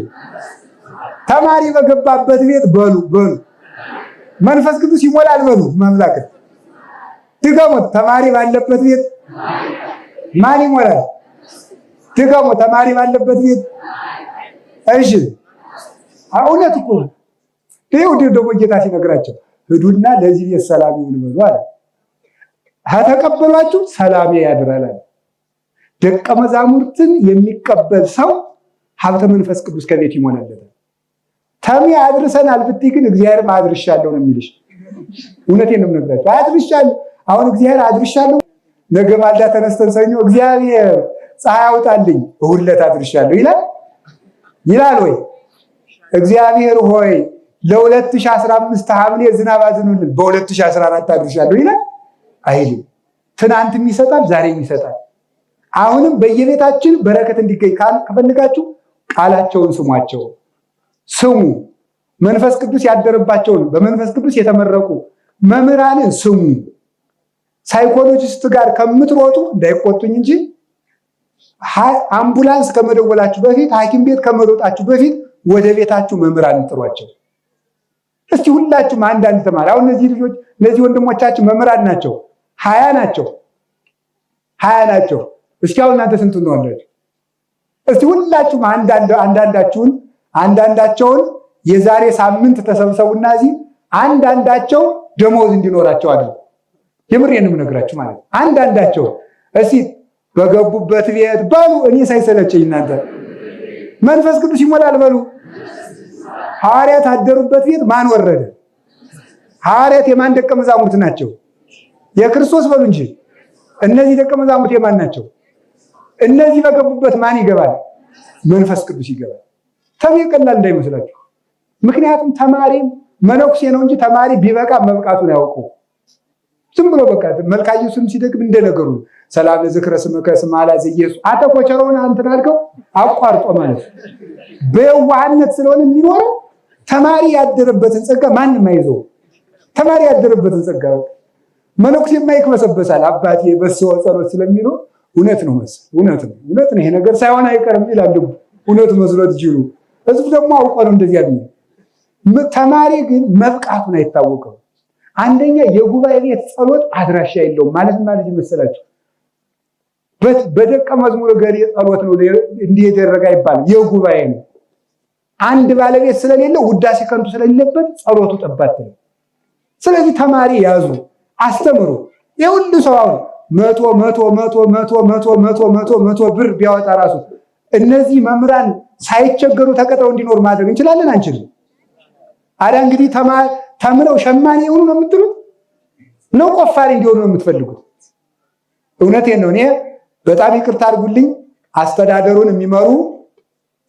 ተማሪ በገባበት ቤት በሉ መንፈስ ቅዱስ ይሞላል በሉ። መምላክ ድገሙት። ተማሪ ባለበት ቤት ማን ይሞላል? ድገሙ። ተማሪ ባለበት ቤት። እሺ እውነት እኮ ይኸው ደግሞ ጌታ ሲነግራቸው ሂዱና ለዚህ ቤት ሰላም ይሁን በሉ አለ። ከተቀበሏችሁ ሰላም ያድራል። ደቀ መዛሙርትን የሚቀበል ሰው ሀብተ መንፈስ ቅዱስ ከቤት ይሞላለታል። ተሚ አድርሰናል ብትይ ግን እግዚአብሔር አድርሻለሁ ነው የሚልሽ። እውነቴን ነው የምነግራችሁ። አድርሻለሁ። አሁን እግዚአብሔር አድርሻለሁ። ነገ ማልዳ ተነስተን ሰኞ እግዚአብሔር ፀሐይ አውጣልኝ እሑድ ዕለት አድርሻለሁ ይላል ወይ? እግዚአብሔር ሆይ ለ2015 ሐምሌ ዝናብ አዝኑልን በ2014 አድርሻለሁ ይላል አይልም። ትናንትም ይሰጣል፣ ዛሬም ይሰጣል። አሁንም በየቤታችን በረከት እንዲገኝ ከፈልጋችሁ ቃላቸውን ስሟቸው። ስሙ። መንፈስ ቅዱስ ያደረባቸውን በመንፈስ ቅዱስ የተመረቁ መምህራንን ስሙ። ሳይኮሎጂስት ጋር ከምትሮጡ እንዳይቆጡኝ እንጂ አምቡላንስ ከመደወላችሁ በፊት ሐኪም ቤት ከመሮጣችሁ በፊት ወደ ቤታችሁ መምህራን ጥሯቸው። እስቲ ሁላችሁም አንዳንድ ተማሪ አሁን እነዚህ ልጆች እነዚህ ወንድሞቻችን መምህራን ናቸው። 20 ናቸው። እስኪ አሁን እናንተ ስንት ነው አላችሁ? እስቲ ሁላችሁም አንዳንዳቸውን የዛሬ ሳምንት ተሰብሰቡና እዚህ አንዳንዳቸው ደሞዝ እንዲኖራቸው አድርጉ። የምሬንም ነግራችሁ ማለት ነው። አንዳንዳቸው እስቲ በገቡበት ቤት በሉ፣ እኔ ሳይሰለቸኝ እናንተ መንፈስ ቅዱስ ይሞላል በሉ። ሐዋርያት አደሩበት ቤት ማን ወረደ? ሐዋርያት የማን ደቀ መዛሙርት ናቸው? የክርስቶስ በሉ እንጂ። እነዚህ ደቀ መዛሙርት የማን ናቸው? እነዚህ በገቡበት ማን ይገባል? መንፈስ ቅዱስ ይገባል። ቀላል እንዳይመስላችሁ። ምክንያቱም ተማሪ መነኩሴ ነው እንጂ ተማሪ ቢበቃ መብቃቱን ያውቁ። ዝም ብሎ በቃ መልካ ኢየሱስም ሲደግም እንደነገሩ ሰላም ለዝክረ ስምከ ስማ አላዘ ኢየሱስ አተኮቸረውን አንተን አልከው አቋርጦ ማለት በየዋህነት ስለሆነ የሚኖረው ተማሪ ያደረበትን ጸጋ ማንም አይዘው። ተማሪ ያደረበትን ጸጋ መነኩሴ የማይክበሰበሳል አባቴ በሰው ጸሎት ስለሚሉ እውነት ነው ይሄ ነገር ሳይሆን አይቀርም ይላሉ። እውነት መስሎት ይችሉ ህዝብ ደግሞ አውቆ ነው እንደዚህ ያለው። ተማሪ ግን መብቃቱን አይታወቅም። አንደኛ የጉባኤ ቤት ጸሎት አድራሻ የለውም ማለት ይመስላችሁ። በደቀ መዝሙር ገሪ ጸሎት ነው እንዲህ የተደረገ አይባልም። የጉባኤ ነው። አንድ ባለቤት ስለሌለው ውዳሴ ከንቱ ስለሌለበት ጸሎቱ ጠባት ነው። ስለዚህ ተማሪ ያዙ፣ አስተምሩ። የሁሉ ሰው አሁን መቶ ብር ቢያወጣ ራሱ እነዚህ መምህራን ሳይቸገሩ ተቀጥረው እንዲኖር ማድረግ እንችላለን አንችልም? አዳ እንግዲህ ተምረው ሸማኔ የሆኑ ነው የምትሉት ነው? ቆፋሪ እንዲሆኑ ነው የምትፈልጉት? እውነቴን ነው። እኔ በጣም ይቅርታ አድርጉልኝ። አስተዳደሩን የሚመሩ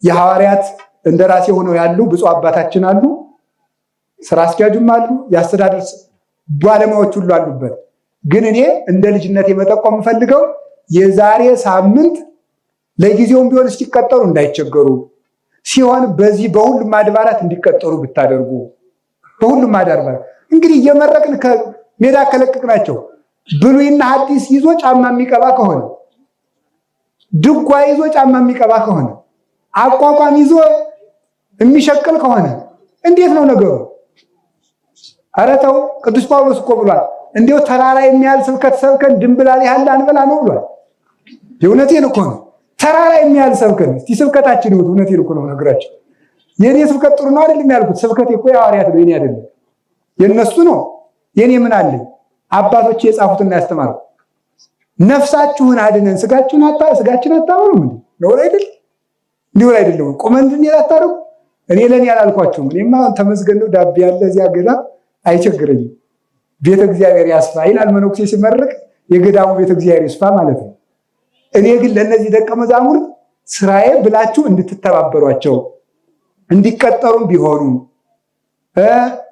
የሐዋርያት እንደራሴ ሆነው ያሉ ብፁዕ አባታችን አሉ፣ ስራ አስኪያጁም አሉ፣ የአስተዳደር ባለሙያዎች ሁሉ አሉበት። ግን እኔ እንደ ልጅነት የመጠቆም የምፈልገው የዛሬ ሳምንት ለጊዜውም ቢሆን እስኪቀጠሩ እንዳይቸገሩ ሲሆን በዚህ በሁሉም አድባራት እንዲቀጠሩ ብታደርጉ። በሁሉም አድባራት እንግዲህ እየመረቅን ከሜዳ ከለቀቅናቸው ብሉይና ሐዲስ ይዞ ጫማ የሚቀባ ከሆነ፣ ድጓ ይዞ ጫማ የሚቀባ ከሆነ፣ አቋቋም ይዞ የሚሸቅል ከሆነ እንዴት ነው ነገሩ? ኧረ ተው። ቅዱስ ጳውሎስ እኮ ብሏል፣ እንዲሁ ተራራ የሚያህል ስብከት ሰብከን ድንብላል ያህል አንበላ ነው ብሏል። የእውነቴን እኮ ነው። ተራራ የሚያህል ሰብከን እስቲ ስብከታችን ይሁት። እውነቴን እኮ ነው ነግራችሁ። የኔ ስብከት ጥሩ ነው አይደለም ያልኩት። ስብከት እኮ የሐዋርያት ነው፣ የኔ አይደለም። የነሱ ነው። የኔ ምን አለኝ? አባቶች የጻፉትና ያስተማሩ። ነፍሳችሁን አድነን ስጋችን አታወሩም እንዴ? ነው አይደል? እንዲሁ አይደለም። ቆመን እንድንሄድ አታረጉ። እኔ ለኔ ያላልኳችሁም። እኔማ ተመስገን ነው። ዳቤ ያለ እዚያ ገዳ አይቸግረኝም። ቤተ እግዚአብሔር ያስፋ ይላል መነኩሴ ሲመርቅ። የገዳሙ ቤተ እግዚአብሔር ይስፋ ማለት ነው። እኔ ግን ለነዚህ ደቀ መዛሙርት ስራዬ ብላችሁ እንድትተባበሯቸው እንዲቀጠሩም ቢሆኑ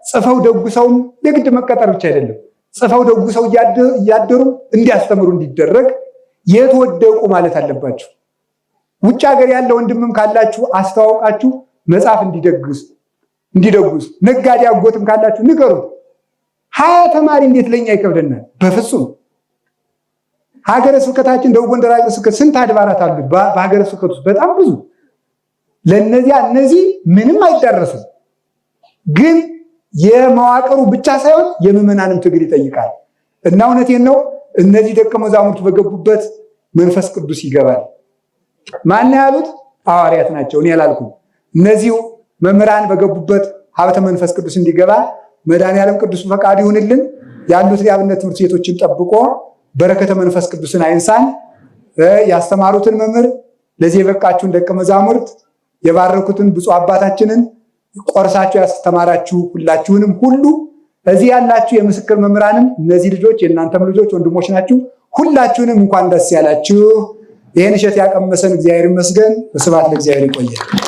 ጽፈው ደጉ ሰውም የግድ መቀጠር ብቻ አይደለም፣ ጽፈው ደጉ ሰው እያደሩ እንዲያስተምሩ እንዲደረግ የተወደቁ ማለት አለባችሁ። ውጭ ሀገር ያለ ወንድምም ካላችሁ አስተዋውቃችሁ መጽሐፍ እንዲደግሱ ነጋዴ አጎትም ካላችሁ ንገሩት። 20 ተማሪ እንዴት ለኛ ይከብደናል? በፍጹም። ሀገረ ስብከታችን ደቡብ ጎንደር ሀገረ ስብከት ስንት አድባራት አሉ? በሀገረ ስብከት ውስጥ በጣም ብዙ። እነዚህ ምንም አይዳረስም። ግን የመዋቅሩ ብቻ ሳይሆን የምዕመናንም ትግል ይጠይቃል። እና እውነቴን ነው። እነዚህ ደቀ መዛሙርት በገቡበት መንፈስ ቅዱስ ይገባል። ማን ያሉት? ሐዋርያት ናቸው፣ እኔ ያላልኩም። እነዚሁ መምህራን በገቡበት ሀብተ መንፈስ ቅዱስ እንዲገባ መድኃኔዓለም ቅዱስ ፈቃዱ ይሁንልን። ያሉት የአብነት ትምህርት ቤቶችን ጠብቆ በረከተ መንፈስ ቅዱስን አይንሳን። ያስተማሩትን መምህር ለዚህ የበቃችሁን ደቀ መዛሙርት የባረኩትን ብፁዕ አባታችንን ቆርሳችሁ ያስተማራችሁ ሁላችሁንም ሁሉ እዚህ ያላችሁ የምስክር መምህራንም እነዚህ ልጆች የእናንተም ልጆች ወንድሞች ናችሁ። ሁላችሁንም እንኳን ደስ ያላችሁ። ይህን እሸት ያቀመሰን እግዚአብሔር ይመስገን። ስብሐት ለእግዚአብሔር። ይቆያል።